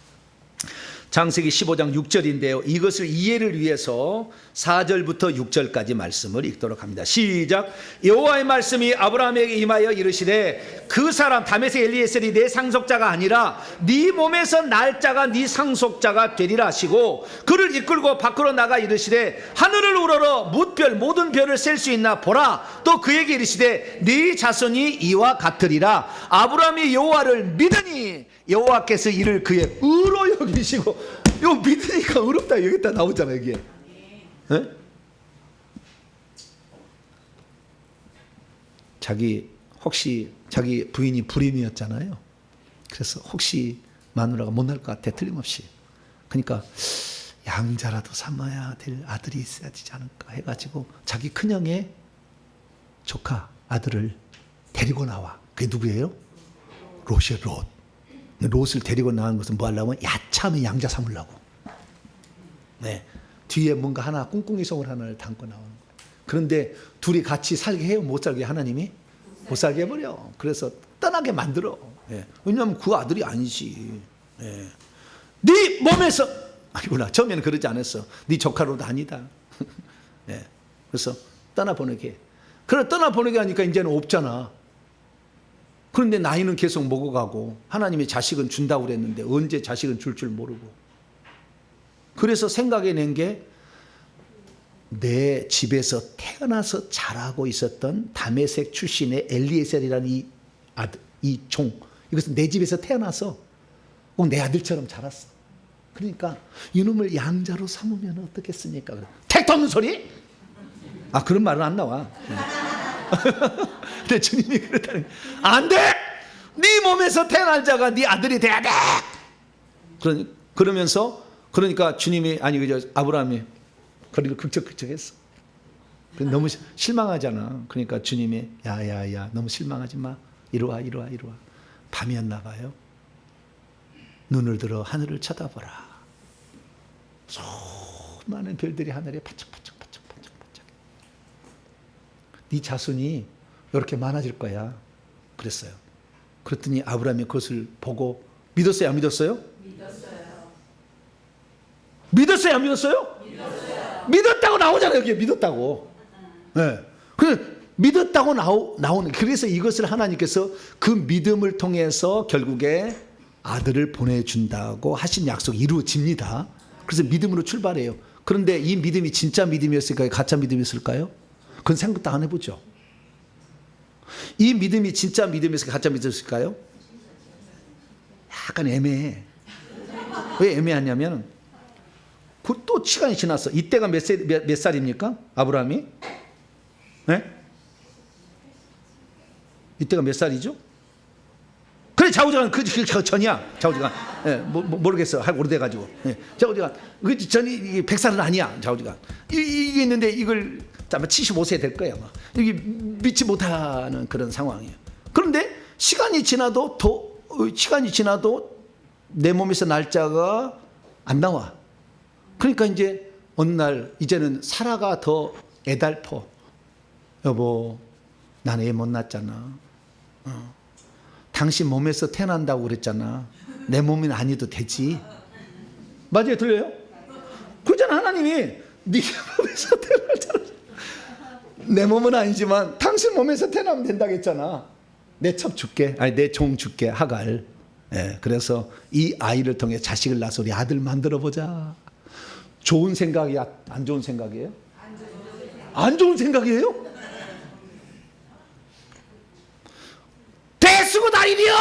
[SPEAKER 1] 창세기 15장 6절인데요. 이것을 이해를 위해서 4절부터 6절까지 말씀을 읽도록 합니다. 시작. 여호와의 말씀이 아브라함에게 임하여 이르시되 그 사람 다메섹 엘리에셀이 내 상속자가 아니라 네 몸에서 날 자가 네 상속자가 되리라 하시고, 그를 이끌고 밖으로 나가 이르시되 하늘을 우러러 뭇별 모든 별을 셀 수 있나 보라. 또 그에게 이르시되 네 자손이 이와 같으리라. 아브라함이 여호와를 믿으니 여호와께서 이를 그의 의로 여기시고. 이거 믿으니까 의롭다 여기다 나오잖아요. 이게 네? 혹시 자기 부인이 불임이었잖아요. 그래서 혹시 마누라가 못날 것 같아, 틀림없이. 그러니까 양자라도 삼아야 될 아들이 있어야 되지 않을까 해가지고 자기 큰형의 조카 아들을 데리고 나와. 그게 누구예요? 롯이에요. 롯. 롯을 데리고 나온 것은 뭐 하려면 야참의 양자 삼으려고. 네. 뒤에 뭔가 하나 꿍꿍이송을 하나를 담고 나오는 거예요. 그런데 둘이 같이 살게 해요? 못 살게 하나님이? 못 살게 해버려. 그래서 떠나게 만들어. 예. 왜냐하면 그 아들이 아니지. 예. 네 몸에서 아니구나. 처음에는 그러지 않았어. 네 조카로도 아니다. 예. 그래서 떠나보내게. 그래 떠나보내게 하니까 이제는 없잖아. 그런데 나이는 계속 먹어가고 하나님이 자식은 준다고 그랬는데 언제 자식은 줄 줄 모르고. 그래서 생각해낸 게 내 집에서 태어나서 자라고 있었던 다메섹 출신의 엘리에셀이라는 이 종, 이것은 내 집에서 태어나서 꼭 내 아들처럼 자랐어. 그러니까 이놈을 양자로 삼으면 어떻겠습니까? 택도 없는 소리? 아, 그런 말은 안 나와. 근데 주님이 그랬다는, 안 돼! 네 몸에서 태어날 자가 네 아들이 돼야 돼! 그러면서, 그러니까 주님이, 아니, 그저 아브라함이 거리를 극적극적했어. 너무 실망하잖아. 그러니까 주님이, 야, 너무 실망하지 마. 이리 와. 밤이었나 봐요. 눈을 들어 하늘을 쳐다보라. 수많은 별들이 하늘에 반짝반짝. 네 자손이 이렇게 많아질 거야. 그랬어요. 그랬더니 아브라함이 그것을 보고 믿었어요? 안 믿었어요? 믿었어요? 안 믿었어요? 믿었다고 나오잖아요. 여기 믿었다고. 네. 믿었다고 나오는. 그래서 이것을 하나님께서 그 믿음을 통해서 결국에 아들을 보내준다고 하신 약속이 이루어집니다. 그래서 믿음으로 출발해요. 그런데 이 믿음이 진짜 믿음이었을까요? 가짜 믿음이었을까요? 그건 생각도 안 해보죠. 이 믿음이 진짜 믿음이었을까요? 가짜 믿음이었을까요? 약간 애매해. 왜 애매하냐면 또 시간이 지났어. 이때가 몇 살입니까? 아브라함이? 네? 이때가 몇 살이죠? 그래, 좌우지간 그 전이야. 좌우지간. 예, 모르겠어. 할 오래돼가지고. 예, 좌우지간. 그 전이 100살은 아니야. 좌우지간. 이게 있는데 이걸 아마 75세 될 거야. 아마. 이게 믿지 못하는 그런 상황이에요. 그런데 시간이 지나도 내 몸에서 날짜가 안 나와. 그러니까 이제 어느 날 이제는 사라가 더 애달퍼. 여보, 난 애 못 낳았잖아. 당신 몸에서 태어난다고 그랬잖아. 내 몸은 아니도 되지. 맞아요? 들려요? 그러잖아. 하나님이 네 몸에서 태어나잖아. 내 몸은 아니지만 당신 몸에서 태어나면 된다고 했잖아. 내 첩 줄게. 아니, 내 종 줄게. 하갈. 예, 그래서 이 아이를 통해 자식을 낳아서 우리 아들 만들어 보자. 좋은 생각이야? 안 좋은 생각이에요? 안 좋은 생각이에요? 대수고 다이리야!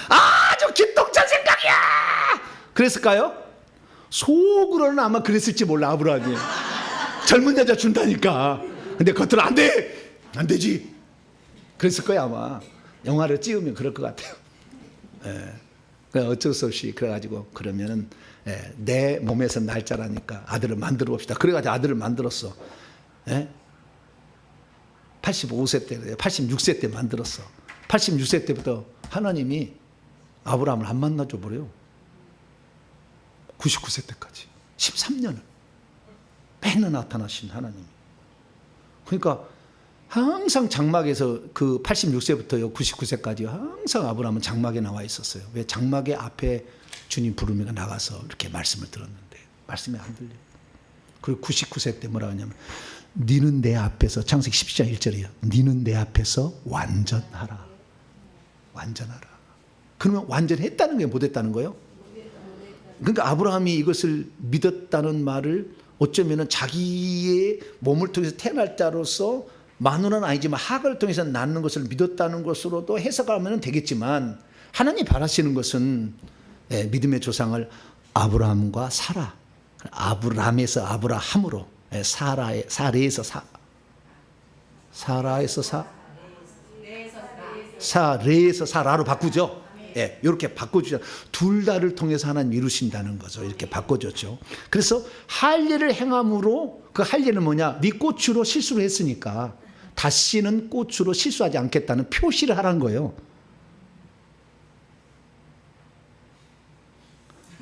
[SPEAKER 1] 아주 기똥찬 생각이야! 그랬을까요? 속으로는 아마 그랬을지 몰라. 아브라함이 젊은 여자 준다니까. 근데 겉으로 안 돼! 안 되지. 그랬을 거야 아마. 영화를 찍으면 그럴 것 같아요. 예. 어쩔 수 없이 그래가지고 그러면은 내 몸에서 날짜라니까 아들을 만들어 봅시다. 그래가지고 아들을 만들었어. 예? 85세 때, 86세 때 만들었어. 86세 때부터 하나님이 아브라함을 안 만나줘 버려요. 99세 때까지 13년을 맨날 나타나신 하나님이. 그러니까 항상 장막에서 그 86세부터 99세까지 항상 아브라함은 장막에 나와 있었어요. 왜? 장막의 앞에 주님 부르미가 나가서 이렇게 말씀을 들었는데 말씀이 안 들려요. 그리고 99세 때 뭐라 하냐면 너는 내 앞에서, 창세기 17장 1절이에요. 너는 내 앞에서 완전하라. 완전하라. 그러면 완전했다는 게 못했다는 거예요? 그러니까 아브라함이 이것을 믿었다는 말을 어쩌면 자기의 몸을 통해서 태어날 자로서 마누라는 아니지만 하갈을 통해서 낳는 것을 믿었다는 것으로도 해석하면 되겠지만 하나님이 바라시는 것은 믿음의 조상을 아브라함과 사라, 아브람에서 아브라함으로, 사레에서 사레에서 사라로 바꾸죠. 이렇게 바꿔주죠. 둘 다를 통해서 하나님 이루신다는 거죠. 이렇게 바꿔줬죠. 그래서 할 일을 행함으로, 그 할 일은 뭐냐? 네 꽃으로 실수를 했으니까 다시는 꽃으로 실수하지 않겠다는 표시를 하라는 거예요.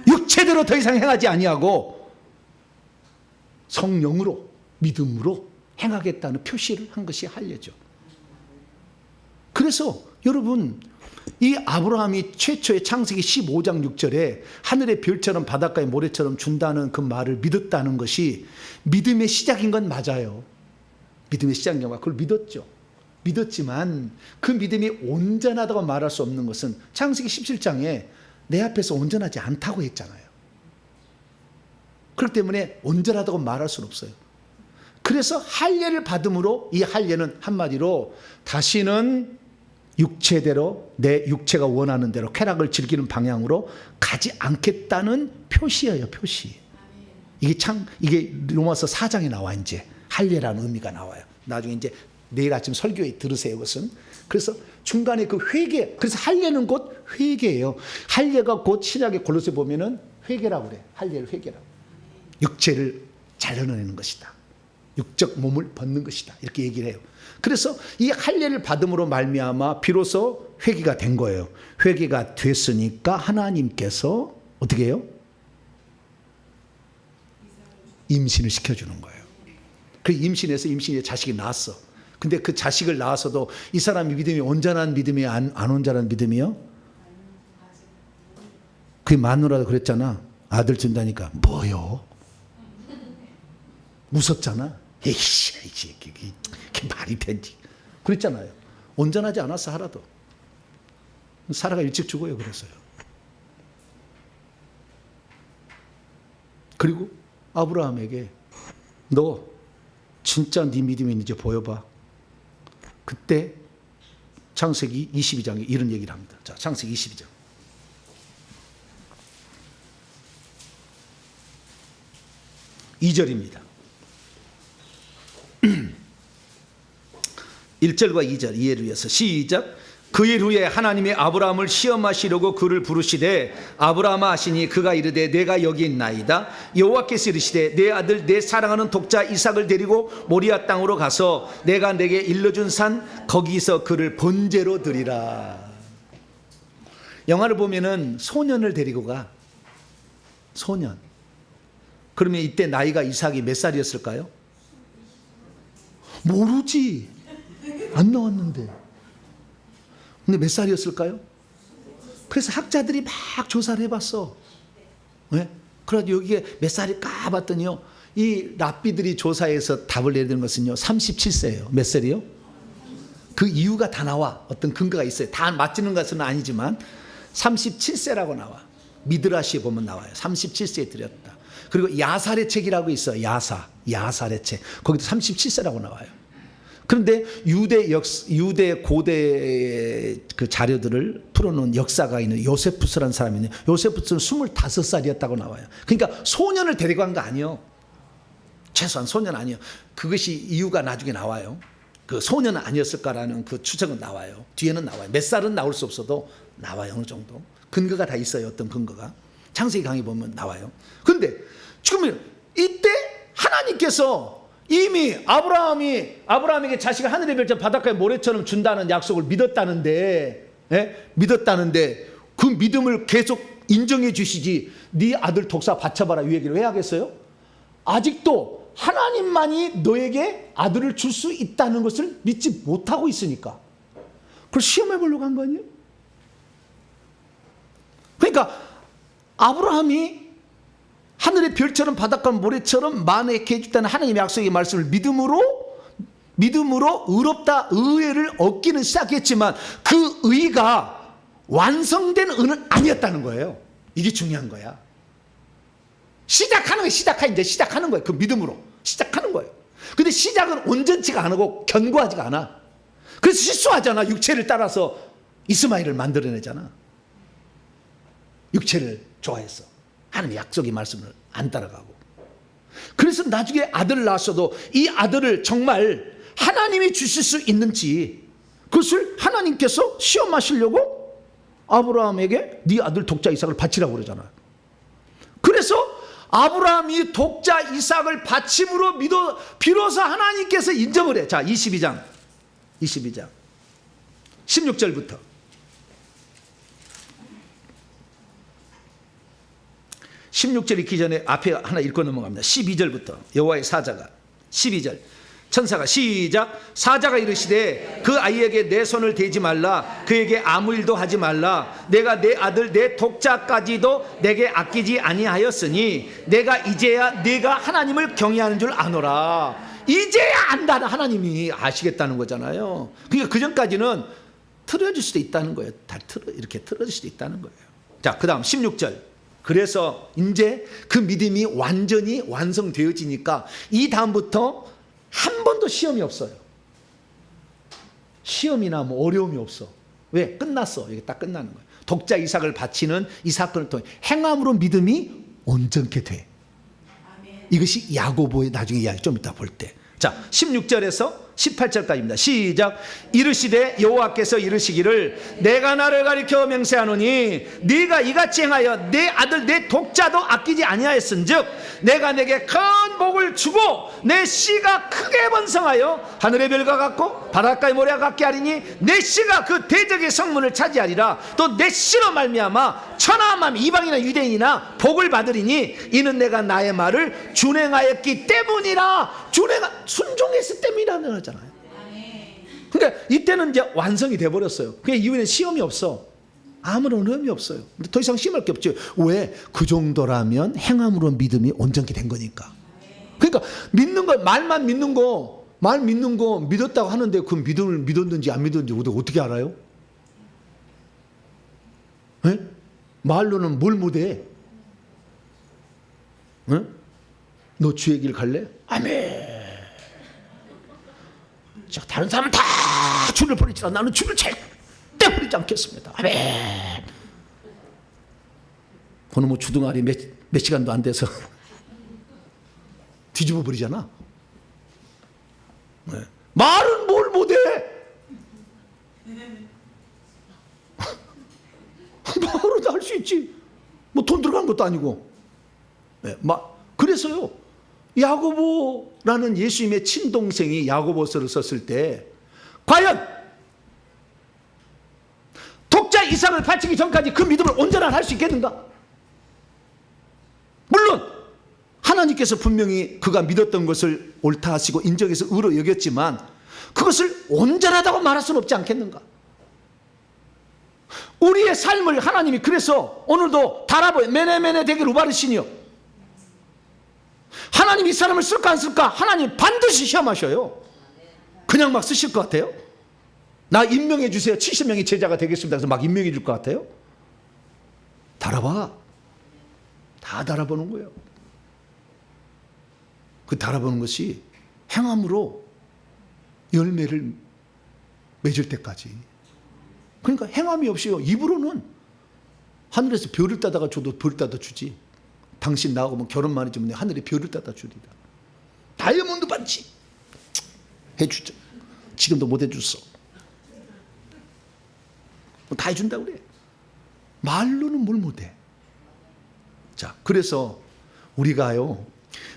[SPEAKER 1] 육체대로 더 이상 행하지 아니하고 성령으로, 믿음으로 행하겠다는 표시를 한 것이 할례죠. 그래서 여러분, 이 아브라함이 최초의 창세기 15장 6절에 하늘의 별처럼 바닷가의 모래처럼 준다는 그 말을 믿었다는 것이 믿음의 시작인 건 맞아요. 믿음의 시작인 건 그걸 믿었죠. 믿었지만 그 믿음이 온전하다고 말할 수 없는 것은 창세기 17장에 내 앞에서 온전하지 않다고 했잖아요. 그렇기 때문에 온전하다고 말할 수는 없어요. 그래서 할례를 받음으로 이 할례는 한마디로 다시는 육체대로 내 육체가 원하는 대로 쾌락을 즐기는 방향으로 가지 않겠다는 표시예요, 표시. 이게 로마서 4장에 나와 이제 할례라는 의미가 나와요. 나중에 이제 내일 아침 설교에 들으세요, 그것은. 그래서 중간에 그 회개, 그래서 할례는 곧 회개예요. 할례가 곧 신약의 골로새 보면은 회개라고 그래. 할례를 회개라고. 육체를 잘라내는 것이다. 육적 몸을 벗는 것이다. 이렇게 얘기를 해요. 그래서 이 할례를 받음으로 말미암아 비로소 회개가 된 거예요. 회개가 됐으니까 하나님께서 어떻게 해요? 임신을 시켜주는 거예요. 그 임신해서 임신에 자식이 낳았어. 근데 그 자식을 낳아서도 이 사람이 믿음이 온전한 믿음이 안 온전한 믿음이요? 그게 마누라도 그랬잖아. 아들 준다니까. 뭐요? 무섭잖아. 에이씨, 그게 말이 되지. 그랬잖아요. 온전하지 않았어, 하나도. 사라가 일찍 죽어요, 그랬어요. 그리고 아브라함에게 너 진짜 네 믿음이 있는지 보여봐. 그때 창세기 22장에 이런 얘기를 합니다. 자, 창세기 22장. 2절입니다. 1절과 2절 이해를 위해서 시작. 그 일 후에 하나님이 아브라함을 시험하시려고 그를 부르시되 아브라함아 하시니 그가 이르되 내가 여기 있나이다. 여호와께서 이르시되 내 아들 내 사랑하는 독자 이삭을 데리고 모리아 땅으로 가서 내가 내게 일러준 산 거기서 그를 번제로 드리라. 영화를 보면은 소년을 데리고 가. 소년. 그러면 이때 나이가 이삭이 몇 살이었을까요? 모르지. 안 나왔는데. 근데 몇 살이었을까요? 그래서 학자들이 막 조사를 해봤어. 네? 그래서 여기에 몇 살일까 봤더니요, 이 랍비들이 조사해서 답을 내는 것은요 37세예요. 몇 살이요? 그 이유가 다 나와. 어떤 근거가 있어요. 다 맞지는 것은 아니지만 37세라고 나와. 미드라시에 보면 나와요. 37세에 드렸다. 그리고 야살의 책이라고 있어요. 야살의 책. 거기도 37세라고 나와요. 그런데 유대 고대 그 자료들을 풀어놓은 역사가 있는 요세푸스라는 사람이 있는데 요세푸스는 25살이었다고 나와요. 그러니까 소년을 데리고 간 거 아니에요. 최소한 소년 아니에요. 그것이 이유가 나중에 나와요. 그 소년은 아니었을까라는 그 추정은 나와요. 뒤에는 나와요. 몇 살은 나올 수 없어도 나와요. 어느 정도. 근거가 다 있어요. 어떤 근거가. 창세기 강의 보면 나와요. 그런데 지금 이때 하나님께서 이미 아브라함에게 자식을 하늘의 별처럼 바닷가의 모래처럼 준다는 약속을 믿었다는데, 믿었다는데 그 믿음을 계속 인정해 주시지. 네 아들 독사 바쳐봐라 이 얘기를 왜 하겠어요? 아직도 하나님만이 너에게 아들을 줄 수 있다는 것을 믿지 못하고 있으니까 그걸 시험해 보려고 한 거 아니에요? 그러니까 아브라함이 하늘의 별처럼 바닷가 모래처럼 만약에 해주다는 하나님의 약속의 말씀을 믿음으로 의롭다 의를 얻기는 시작했지만 그 의가 완성된 의는 아니었다는 거예요. 이게 중요한 거야. 시작하는 거예요. 그 믿음으로 시작하는 거예요. 근데 시작은 온전치가 안 하고 견고하지가 않아. 그래서 실수하잖아. 육체를 따라서 이스마엘을 만들어내잖아. 육체를 좋아했어. 하나님의 약속의 말씀을 안 따라가고. 그래서 나중에 아들을 낳았어도 이 아들을 정말 하나님이 주실 수 있는지 그것을 하나님께서 시험하시려고 아브라함에게 네 아들 독자 이삭을 바치라고 그러잖아요. 그래서 아브라함이 독자 이삭을 바침으로 비로소 하나님께서 인정을 해. 자, 22장 16절부터 16절 읽기 전에 앞에 하나 읽고 넘어갑니다. 12절부터 여호와의 사자가 12절 천사가 시작. 사자가 이르시되 그 아이에게 내 손을 대지 말라. 그에게 아무 일도 하지 말라. 내가 내 아들 내 독자까지도 내게 아끼지 아니하였으니 내가 이제야 네가 하나님을 경외하는 줄 아노라. 이제야 안다는 하나님이 아시겠다는 거잖아요. 그러니까 그 전까지는 틀어질 수도 있다는 거예요. 이렇게 틀어질 수도 있다는 거예요. 자, 그 다음 16절. 그래서 이제 그 믿음이 완전히 완성되어지니까 이 다음부터 한 번도 시험이 없어요. 시험이나 뭐 어려움이 없어. 왜? 끝났어. 이게 딱 끝나는 거예요. 독자 이삭을 바치는 이 사건을 통해 행함으로 믿음이 온전케 돼. 이것이 야고보의 나중에 이야기 좀 이따 볼 때. 자, 16절에서 18절까지입니다. 시작. 이르시되 여호와께서 이르시기를 내가 나를 가리켜 맹세하노니 네가 이같이 행하여 내 아들 내 독자도 아끼지 아니하였은즉 내가 내게 큰 복을 주고 내 씨가 크게 번성하여 하늘의 별과 같고 바닷가의 모래와 같게 하리니 내 씨가 그 대적의 성문을 차지하리라. 또 내 씨로 말미암아 천하만 이방이나 유대인이나 복을 받으리니 이는 내가 나의 말을 준행하였기 때문이라. 순종했을 때문이라는 거잖아요. 그러니까 이때는 이제 완성이 돼버렸어요. 그 이후에는 시험이 없어. 아무런 의미 없어요. 근데 더 이상 시험할 게 없죠. 왜? 그 정도라면 행함으로 믿음이 온전히 된 거니까. 그러니까 믿는 거, 말만 믿는 거, 말 믿는 거 믿었다고 하는데 그 믿음을 믿었는지 안 믿었는지 어떻게 알아요? 네? 말로는 뭘 못해? 네? 너 주의 길 갈래? 아멘. 자, 다른 사람은 다 줄을 버리지만 나는 줄을 절대 버리지 않겠습니다. 아멘. 그는 뭐 주둥아리 몇 시간도 안 돼서 뒤집어 버리잖아. 네. 말은 뭘 못해? 말은 다 할 수 있지. 뭐 돈 들어간 것도 아니고. 네. 그래서요. 야고보라는 예수님의 친동생이 야고보서를 썼을 때 과연 독자 이삭을 바치기 전까지 그 믿음을 온전히 할 수 있겠는가? 물론 하나님께서 분명히 그가 믿었던 것을 옳다 하시고 인정해서 의로 여겼지만 그것을 온전하다고 말할 수는 없지 않겠는가? 우리의 삶을 하나님이 그래서 오늘도 다라보에 메네메네 되게 루바르시니요. 하나님 이 사람을 쓸까 안 쓸까? 하나님 반드시 시험하셔요. 그냥 막 쓰실 것 같아요? 나 임명해 주세요. 70명의 제자가 되겠습니다. 그래서 막 임명해 줄 것 같아요? 달아봐. 다 달아보는 거예요. 그 달아보는 것이 행함으로 열매를 맺을 때까지. 그러니까 행함이 없이요. 입으로는 하늘에서 별을 따다가 줘도 별을 따다 주지. 당신 나하고 뭐 결혼만 해주면 하늘에 별을 따다 주리라. 다이아몬드 반지 해주죠. 지금도 못 해줬어. 다 해준다고 그래. 말로는 뭘 못해. 자, 그래서 우리가요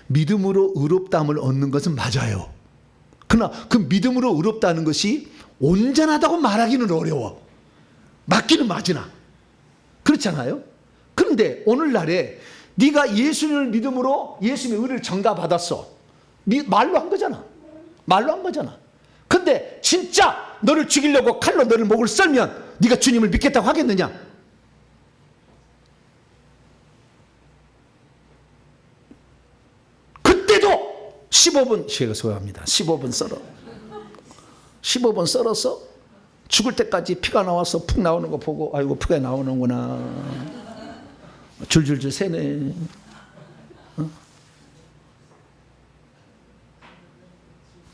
[SPEAKER 1] 믿음으로 의롭다함을 얻는 것은 맞아요. 그러나 그 믿음으로 의롭다는 것이 온전하다고 말하기는 어려워. 맞기는 맞으나 그렇잖아요. 그런데 오늘날에 네가 예수님을 믿음으로 예수님의 의를 전가받았어. 말로 한 거잖아. 말로 한 거잖아. 근데 진짜 너를 죽이려고 칼로 너를 목을 썰면 네가 주님을 믿겠다고 하겠느냐? 그때도 15분 제가 소화합니다. 15분 썰어. 15분 썰어서 죽을 때까지 피가 나와서 푹 나오는 거 보고 아이고 피가 나오는구나. 줄줄줄 새네.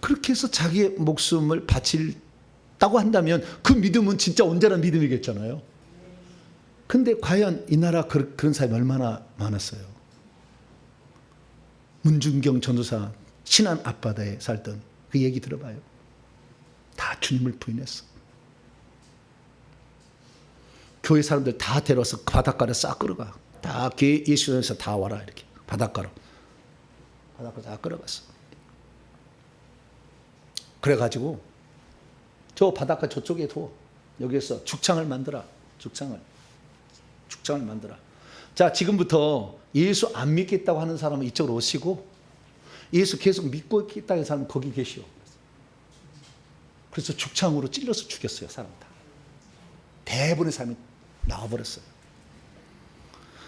[SPEAKER 1] 그렇게 해서 자기의 목숨을 바친다고 한다면 그 믿음은 진짜 온전한 믿음이겠잖아요. 근데 과연 이 나라 그런 사람이 얼마나 많았어요. 문중경 전도사 신안 앞바다에 살던 그 얘기 들어봐요. 다 주님을 부인했어. 교회 사람들 다 데려와서 그 바닷가를 싹 끌어가. 다 예수님에서 다 와라 이렇게 바닷가로 다 끌어갔어. 그래가지고 저 바닷가 저쪽에 둬. 여기에서 죽창을 만들어. 죽창을 만들어. 자, 지금부터 예수 안 믿겠다고 하는 사람은 이쪽으로 오시고 예수 계속 믿고 있다는 사람은 거기 계시오. 그래서 죽창으로 찔러서 죽였어요. 사람 다. 대부분의 사람이 나와버렸어요.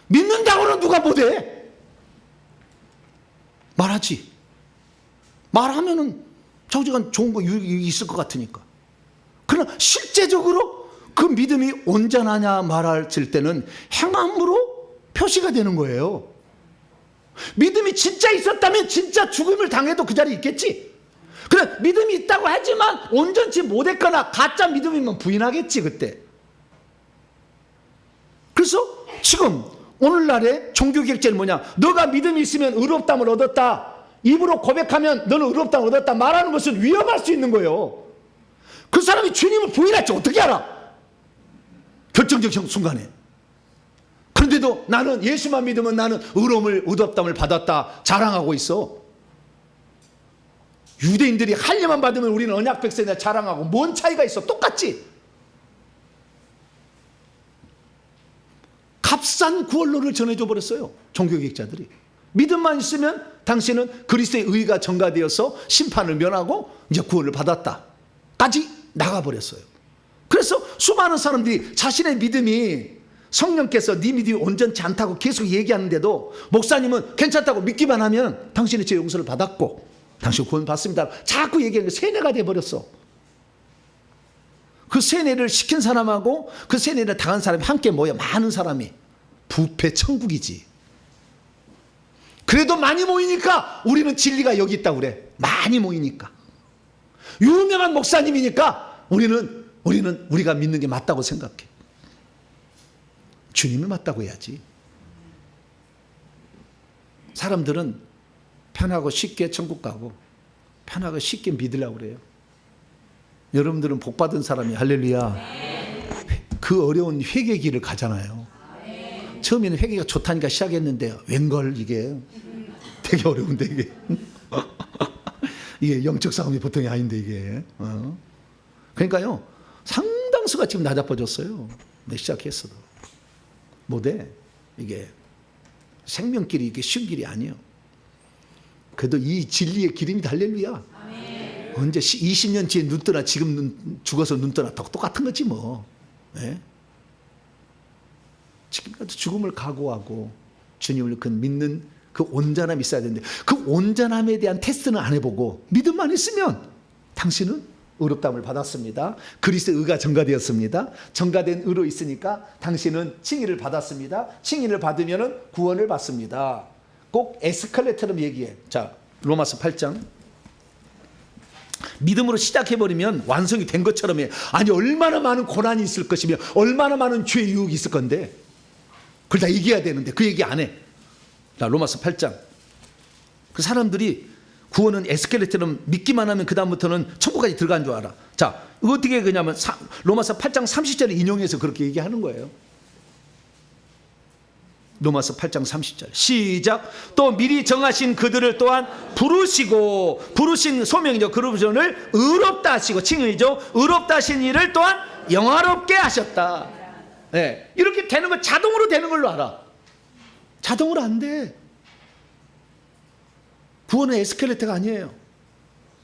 [SPEAKER 1] 믿는다고는 누가 못해? 말하지. 말하면은 저지간 좋은 거 있을 것 같으니까. 그러나 실제적으로 그 믿음이 온전하냐 말할 때는 행함으로 표시가 되는 거예요. 믿음이 진짜 있었다면 진짜 죽음을 당해도 그 자리에 있겠지. 그래, 믿음이 있다고 하지만 온전치 못했거나 가짜 믿음이면 부인하겠지 그때. 그래서 지금 오늘날의 종교개혁자는 뭐냐? 너가 믿음이 있으면 의롭다함을 얻었다. 입으로 고백하면 너는 의롭다함을 얻었다. 말하는 것은 위험할 수 있는 거예요. 그 사람이 주님을 부인할지 어떻게 알아? 결정적 순간에. 그런데도 나는 예수만 믿으면 나는 의롭다함을 받았다 자랑하고 있어. 유대인들이 할례만 받으면 우리는 언약 백성이다 자랑하고 뭔 차이가 있어? 똑같지. 값싼 구원론을 전해줘 버렸어요. 종교개혁자들이. 믿음만 있으면 당신은 그리스도의 의가 전가되어서 심판을 면하고 이제 구원을 받았다까지 나가버렸어요. 그래서 수많은 사람들이 자신의 믿음이 성령께서 네 믿음이 온전치 않다고 계속 얘기하는데도 목사님은 괜찮다고 믿기만 하면 당신이 제 용서를 받았고 당신 구원 받습니다. 자꾸 얘기하는 게 세뇌가 돼버렸어. 그 세뇌를 시킨 사람하고 그 세뇌를 당한 사람이 함께 모여 많은 사람이 부패 천국이지. 그래도 많이 모이니까 우리는 진리가 여기 있다고 그래. 많이 모이니까. 유명한 목사님이니까 우리가 믿는 게 맞다고 생각해. 주님이 맞다고 해야지. 사람들은 편하고 쉽게 천국 가고 편하고 쉽게 믿으려고 그래요. 여러분들은 복받은 사람이 할렐루야. 그 어려운 회개 길을 가잖아요. 처음에는 회개가 좋다니까 시작했는데 웬걸 이게 되게 어려운데 이게 이게 영적 싸움이 보통이 아닌데 이게 그러니까요 상당수가 지금 낮아져졌어요. 내 시작했어도 못해. 이게 생명길이 이게 쉬운 길이 아니에요. 그래도 이 진리의 길입니다. 할렐루야. 언제 20년 뒤에 눈 떠나 지금 죽어서 눈 떠났다고 똑같은 거지 뭐. 네? 지금까지 죽음을 각오하고 주님을 믿는 그 온전함이 있어야 되는데 그 온전함에 대한 테스트는 안 해보고 믿음만 있으면 당신은 의롭다함을 받았습니다. 그리스도의 의가 전가되었습니다. 전가된 의로 있으니까 당신은 칭의를 받았습니다. 칭의를 받으면 구원을 받습니다. 꼭 에스컬레이터처럼 얘기해. 자, 로마서 8장. 믿음으로 시작해버리면 완성이 된 것처럼 해. 아니 얼마나 많은 고난이 있을 것이며 얼마나 많은 죄의 유혹이 있을 건데 그걸 다 얘기해야 되는데 그 얘기 안 해. 자, 로마서 8장. 그 사람들이 구원은 에스컬레이터처럼 믿기만 하면 그 다음부터는 천국까지 들어간 줄 알아. 자, 이거 어떻게 그냐면 로마서 8장 30절을 인용해서 그렇게 얘기하는 거예요. 로마서 8장 30절 시작. 또 미리 정하신 그들을 또한 부르신 소명이죠. 그분을 의롭다 하시고 칭의죠. 의롭다 하신 이를 또한 영화롭게 하셨다. 네. 이렇게 되는 거 자동으로 되는 걸로 알아. 자동으로 안 돼. 구원은 에스컬레이터가 아니에요.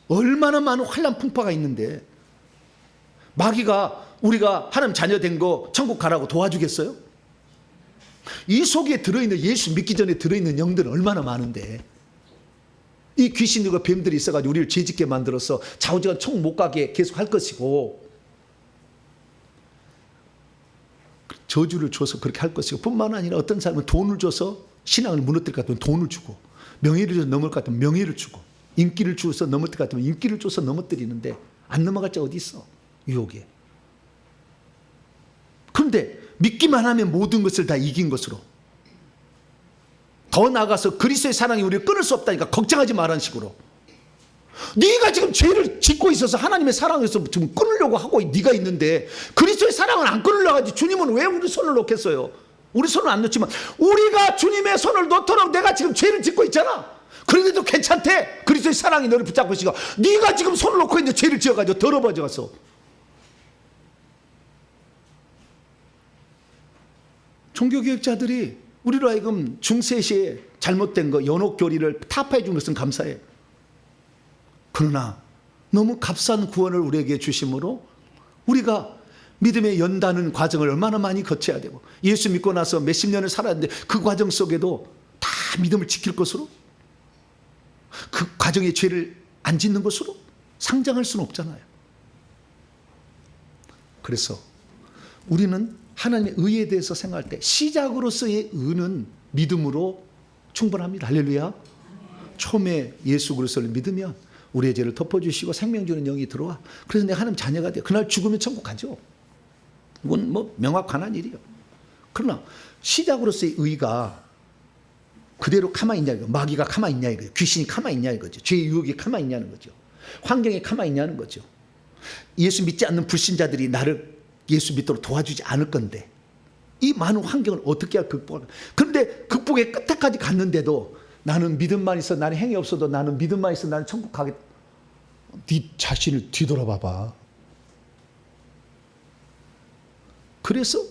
[SPEAKER 1] 얼마나 많은 환난 풍파가 있는데 마귀가 우리가 하나님 자녀 된 거 천국 가라고 도와주겠어요? 이 속에 들어있는 예수 믿기 전에 들어있는 영들은 얼마나 많은데 이 귀신들과 뱀들이 있어가지고 우리를 죄짓게 만들어서 좌우지간 천국 못 가게 계속 할 것이고 저주를 줘서 그렇게 할 것이고 뿐만 아니라 어떤 사람은 돈을 줘서 신앙을 무너뜨릴 것 같으면 돈을 주고 명예를 줘서 넘을 것 같으면 명예를 주고 인기를 주어서 넘어뜨릴 것 같으면 인기를 줘서 넘어뜨리는데 안 넘어갈 자 어디 있어 유혹에. 그런데 믿기만 하면 모든 것을 다 이긴 것으로 더 나아가서 그리스도의 사랑이 우리를 끊을 수 없다니까 걱정하지 말라는 식으로 네가 지금 죄를 짓고 있어서 하나님의 사랑에서 지금 끊으려고 하고 네가 있는데 그리스도의 사랑을 안 끊으려고 하지 주님은 왜 우리 손을 놓겠어요? 우리 손을 안 놓지만 우리가 주님의 손을 놓도록 내가 지금 죄를 짓고 있잖아. 그런데도 괜찮대. 그리스도의 사랑이 너를 붙잡고 있으니까 네가 지금 손을 놓고 있는데 죄를 지어가지고 더러워져서 종교개혁자들이 우리로 하여금 중세시에 잘못된 거 연옥교리를 타파해 준 것은 감사해. 그러나 너무 값싼 구원을 우리에게 주심으로 우리가 믿음의 연다는 과정을 얼마나 많이 거쳐야 되고, 예수 믿고 나서 몇십 년을 살았는데 그 과정 속에도 다 믿음을 지킬 것으로, 그 과정의 죄를 안 짓는 것으로 상장할 수는 없잖아요. 그래서 우리는 하나님의 의에 대해서 생각할 때 시작으로서의 의는 믿음으로 충분합니다. 할렐루야. 처음에 예수 그리스도를 믿으면 우리의 죄를 덮어주시고 생명 주는 영이 들어와. 그래서 내가 하나님 자녀가 돼요. 그날 죽으면 천국 가죠. 이건 뭐 명확한 일이에요. 그러나 시작으로서의 의가 그대로 가만히 있냐 이거, 마귀가 가만히 있냐 이거예요. 귀신이 가만히 있냐 이거죠. 죄의 유혹이 가만히 있냐는 거죠. 환경에 가만히 있냐는 거죠. 예수 믿지 않는 불신자들이 나를 예수 믿도록 도와주지 않을 건데 이 많은 환경을 어떻게 극복할까? 그런데 극복의 끝에까지 갔는데도 나는 믿음만 있어, 나는 행위 없어도 나는 믿음만 있어, 나는 천국 가겠다. 네 자신을 뒤돌아봐봐. 그래서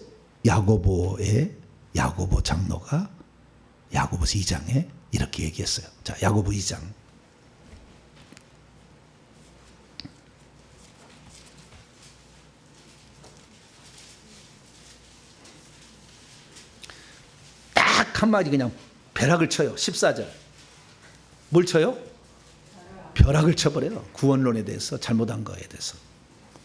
[SPEAKER 1] 야고보 장로가 야고보서 2장에 이렇게 얘기했어요. 자, 야고보 2장. 딱 한마디 그냥 벼락을 쳐요. 14절. 뭘 쳐요? 벼락을 쳐버려요. 구원론에 대해서, 잘못한 거에 대해서.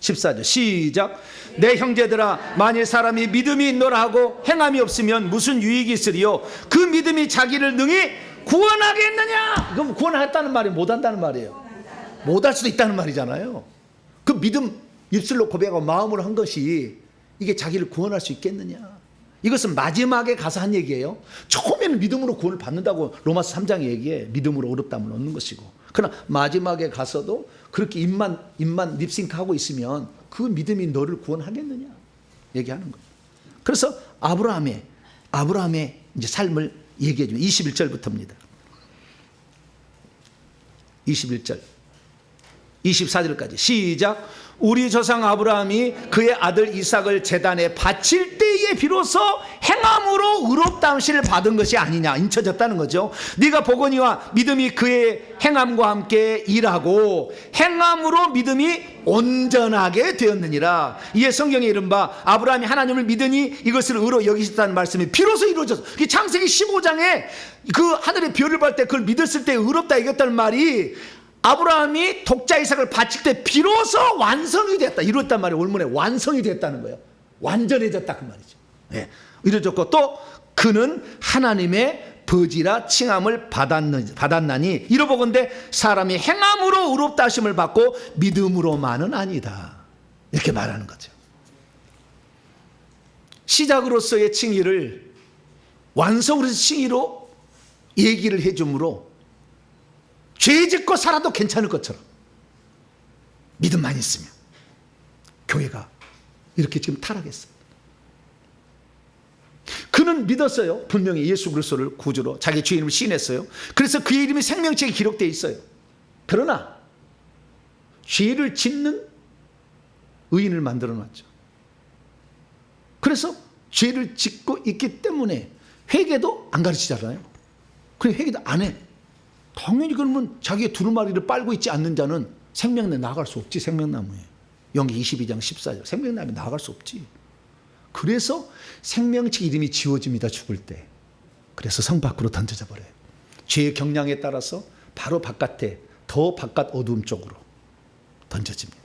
[SPEAKER 1] 14절 시작. 내 형제들아, 만일 사람이 믿음이 있노라 하고 행함이 없으면 무슨 유익이 있으리요? 그 믿음이 자기를 능히 구원하겠느냐? 그럼 구원하겠다는 말이 못한다는 말이에요. 못할 수도 있다는 말이잖아요. 그 믿음 입술로 고백하고 마음으로 한 것이 이게 자기를 구원할 수 있겠느냐? 이것은 마지막에 가서 한 얘기예요. 처음에는 믿음으로 구원을 받는다고 로마서 3장에 얘기해. 믿음으로 의롭다함을 얻는 것이고. 그러나 마지막에 가서도 그렇게 입만 립싱크하고 있으면 그 믿음이 너를 구원하겠느냐 얘기하는 거예요. 그래서 아브라함의 이제 삶을 얘기해 주면 21절부터입니다. 21절 24절까지 시작. 우리 조상 아브라함이 그의 아들 이삭을 제단에 바칠 때에 비로소 행함으로 의롭다함을 받은 것이 아니냐, 인쳐졌다는 거죠. 네가 보거니와 믿음이 그의 행함과 함께 일하고 행함으로 믿음이 온전하게 되었느니라. 이에 성경에 이른바 아브라함이 하나님을 믿으니 이것을 의로 여기셨다는 말씀이 비로소 이루어졌어. 창세기 15장에 그 하늘의 별을 볼 때 그걸 믿었을 때 의롭다 이겼다는 말이 아브라함이 독자 이삭을 바칠 때 비로소 완성이 됐다. 이루었단 말이에요. 원문에 완성이 됐다는 거예요. 완전해졌다 그 말이죠. 네. 이루어졌고 또 그는 하나님의 버지라 칭함을 받았나니 이러보건대 사람이 행함으로 의롭다 하심을 받고 믿음으로만은 아니다. 이렇게 말하는 거죠. 시작으로서의 칭의를 완성으로서의 칭의로 얘기를 해주므로 죄 짓고 살아도 괜찮을 것처럼 믿음만 있으면 교회가 이렇게 지금 타락했어요. 그는 믿었어요. 분명히 예수 그리스도를 구주로 자기 주의 이름을 시인했어요. 그래서 그의 이름이 생명책에 기록되어 있어요. 그러나 죄를 짓는 의인을 만들어놨죠. 그래서 죄를 짓고 있기 때문에 회개도 안 가르치잖아요. 그래 회개도 안 해. 당연히 그러면 자기의 두루마리를 빨고 있지 않는 자는 생명나무에 나아갈 수 없지. 생명나무에 영기 22장 14절 생명나무에 나아갈 수 없지. 그래서 생명책 이름이 지워집니다. 죽을 때. 그래서 성 밖으로 던져져 버려요. 죄의 경량에 따라서 바로 바깥에 더 바깥 어두움 쪽으로 던져집니다.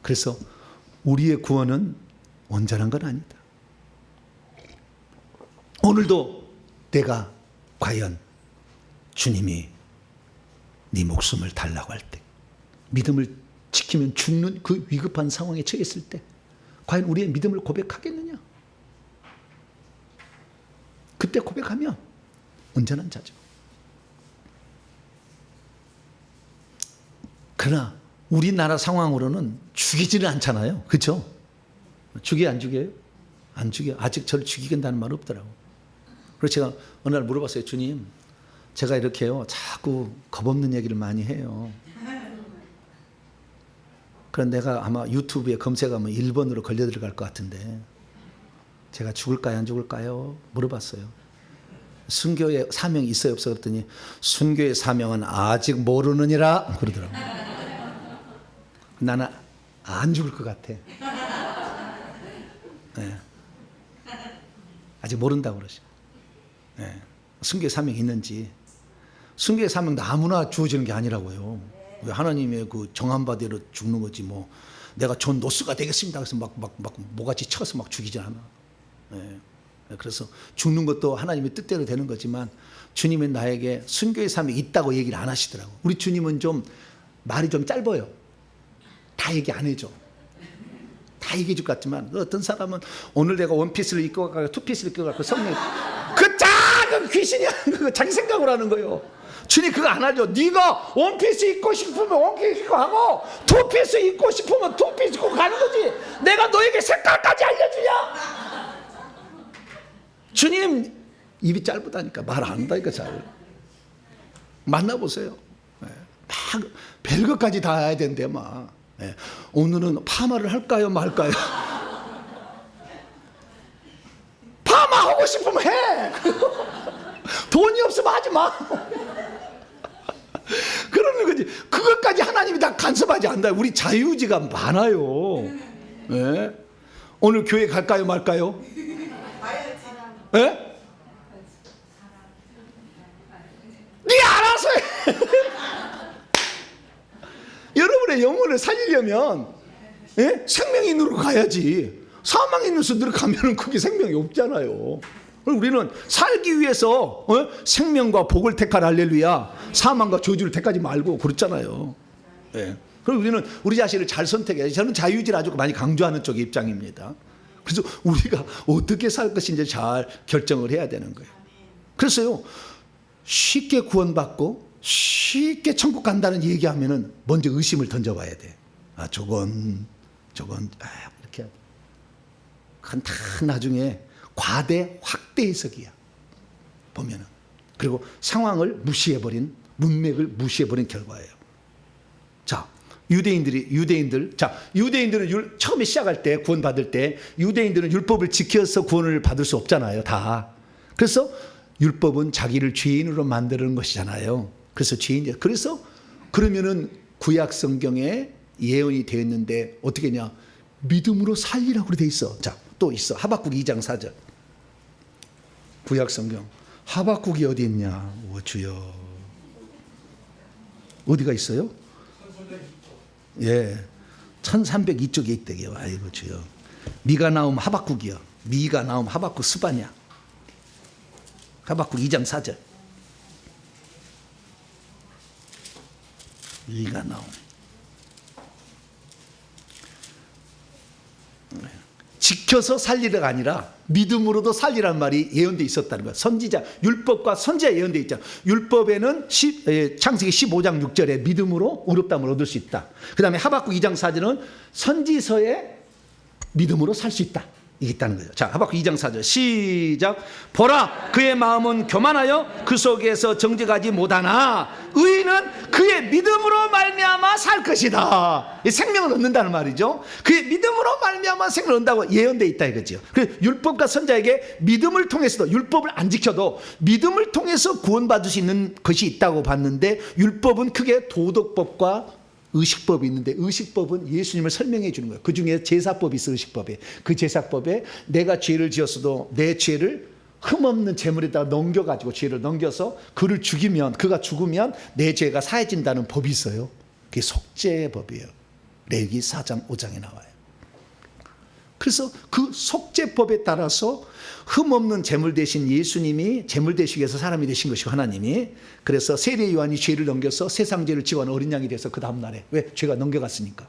[SPEAKER 1] 그래서 우리의 구원은 온전한 건 아니다. 오늘도 내가 과연 주님이 네 목숨을 달라고 할 때, 믿음을 지키면 죽는 그 위급한 상황에 처했을 때 과연 우리의 믿음을 고백하겠느냐? 그때 고백하면 온전한 자죠. 그러나 우리나라 상황으로는 죽이지는 않잖아요. 그렇죠? 죽여요, 안 죽여요? 안 죽여요. 아직 저를 죽이겠다는 말 없더라고. 그래서 제가 어느 날 물어봤어요. 주님, 제가 이렇게요 자꾸 겁없는 얘기를 많이 해요. 그럼 내가 아마 유튜브에 검색하면 1번으로 걸려 들어갈 것 같은데 제가 죽을까요 안 죽을까요? 물어봤어요. 순교의 사명이 있어요 없어 그랬더니 순교의 사명은 아직 모르느니라 그러더라고. 나는 안 죽을 것 같아. 네. 아직 모른다고 그러죠. 네. 순교의 사명이 있는지. 순교의 사명도 아무나 주어지는 게 아니라고요. 하나님의 그 정한 바대로 죽는 거지 뭐 내가 존 노스가 되겠습니다. 그래서 막 모가지 쳐서 막 죽이지 않아. 네. 그래서 죽는 것도 하나님의 뜻대로 되는 거지만 주님은 나에게 순교의 사명이 있다고 얘기를 안 하시더라고. 우리 주님은 좀 말이 좀 짧아요. 다 얘기 안 해줘. 다 얘기해 줄 것 같지만 어떤 사람은 오늘 내가 원피스를 입고 가고 투피스를 입고 가고 성령 그 작은 귀신이 하는 거 자기 생각으로 하는 거예요. 주님 그거 안 하죠. 네가 원피스 입고 싶으면 원피스 입고 하고 투피스 입고 싶으면 투피스 입고 가는 거지. 내가 너에게 색깔까지 알려주냐? 주님 입이 짧다니까 말 안 한다니까 잘. 만나보세요. 막 별것까지 다 해야 되는데 막 오늘은 파마를 할까요 말까요? 파마 하고 싶으면 해. 돈이 없으면 하지 마. 그러는 거지. 그것까지 하나님이 다 간섭하지 않는다. 우리 자유의지가 많아요. 네? 오늘 교회 갈까요 말까요? 네? 네 알아서 해. 여러분의 영혼을 살리려면 생명이 있는 데로 가야지. 사망이 있는 데로 가면 그게 생명이 없잖아요. 우리는 살기 위해서 생명과 복을 택하라 할렐루야. 사망과 저주를 택하지 말고 그렇잖아요. 네. 그리고 우리는 우리 자신을 잘 선택해야지. 저는 자유의지를 아주 많이 강조하는 쪽의 입장입니다. 그래서 우리가 어떻게 살 것인지 잘 결정을 해야 되는 거예요. 그래서요 쉽게 구원받고 쉽게 천국 간다는 얘기하면은 먼저 의심을 던져봐야 돼. 아 저건 이렇게 해야 돼. 그건 다 나중에 과대 확대 해석이야. 보면은. 그리고 상황을 무시해버린 문맥을 무시해버린 결과예요. 자, 유대인들은 처음에 시작할 때 구원받을 때 유대인들은 율법을 지켜서 구원을 받을 수 없잖아요. 다. 그래서 율법은 자기를 죄인으로 만드는 것이잖아요. 그래서 그러면은 구약 성경에 예언이 되어 있는데 어떻게 했냐? 믿음으로 살리라고 돼 있어. 자, 또 있어. 하박국 2장 4절. 구약 성경. 하박국이 어디 있냐? 오 주여. 어디가 있어요? 예. 1302쪽에 있대요. 아이고 주여. 미가 나오면 하박국이요. 미가 나오면 하박국 스바냐. 하박국 2장 4절. 미가 나오면. 지켜서 살리라가 아니라 믿음으로도 살리라는 말이 예언되어 있었다는 거야. 선지자, 율법과 선지자 예언되어 있잖아. 율법에는 창세기 15장 6절에 믿음으로 의롭다함을 얻을 수 있다. 그 다음에 하박국 2장 4절은 선지서에 믿음으로 살 수 있다. 이게 있다는 거죠. 자, 하박국 2장 4절 시작. 보라 그의 마음은 교만하여 그 속에서 정직하지 못하나 의인은 그의 믿음으로 말미암아 살 것이다. 생명을 얻는다는 말이죠. 그의 믿음으로 말미암아 생명을 얻는다고 예언되어 있다 이거죠. 그래서 율법과 선자에게 믿음을 통해서도 율법을 안 지켜도 믿음을 통해서 구원받을 수 있는 것이 있다고 봤는데 율법은 크게 도덕법과 의식법이 있는데 의식법은 예수님을 설명해 주는 거예요. 그 중에 제사법이 있어. 의식법에 그 제사법에 내가 죄를 지었어도 내 죄를 흠없는 제물에다가 넘겨가지고 죄를 넘겨서 그를 죽이면 그가 죽으면 내 죄가 사해진다는 법이 있어요. 그게 속죄법이에요. 레위기 4장 5장에 나와요. 그래서 그 속죄법에 따라서 흠없는 제물 대신 예수님이 제물 되시기 위해서 사람이 되신 것이고 하나님이 그래서 세례 요한이 죄를 넘겨서 세상 죄를 지워하는 어린 양이 돼서 그 다음 날에 왜? 죄가 넘겨갔으니까.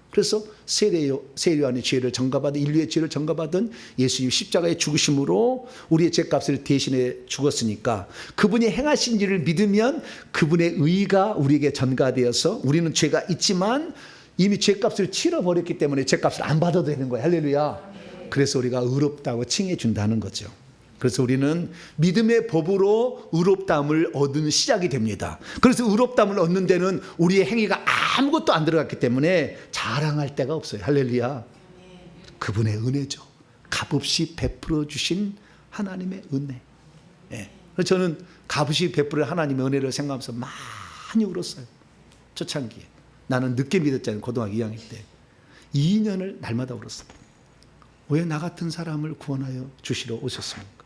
[SPEAKER 1] 그래서 세례 요한의 죄를 전가받은 인류의 죄를 전가받은 예수님 십자가의 죽으심으로 우리의 죄값을 대신해 죽었으니까 그분이 행하신 일을 믿으면 그분의 의가 우리에게 전가되어서 우리는 죄가 있지만 이미 죄값을 치러버렸기 때문에 죄값을 안 받아도 되는 거예요. 할렐루야. 그래서 우리가 의롭다고 칭해 준다는 거죠. 그래서 우리는 믿음의 법으로 의롭다함을 얻는 시작이 됩니다. 그래서 의롭다함을 얻는 데는 우리의 행위가 아무것도 안 들어갔기 때문에 자랑할 데가 없어요. 할렐루야. 그분의 은혜죠. 값없이 베풀어 주신 하나님의 은혜. 예. 그래서 저는 값없이 베풀어 하나님의 은혜를 생각하면서 많이 울었어요. 초창기에. 나는 늦게 믿었잖아요. 고등학교 2학년 때. 2년을 날마다 울었어요. 왜 나 같은 사람을 구원하여 주시러 오셨습니까?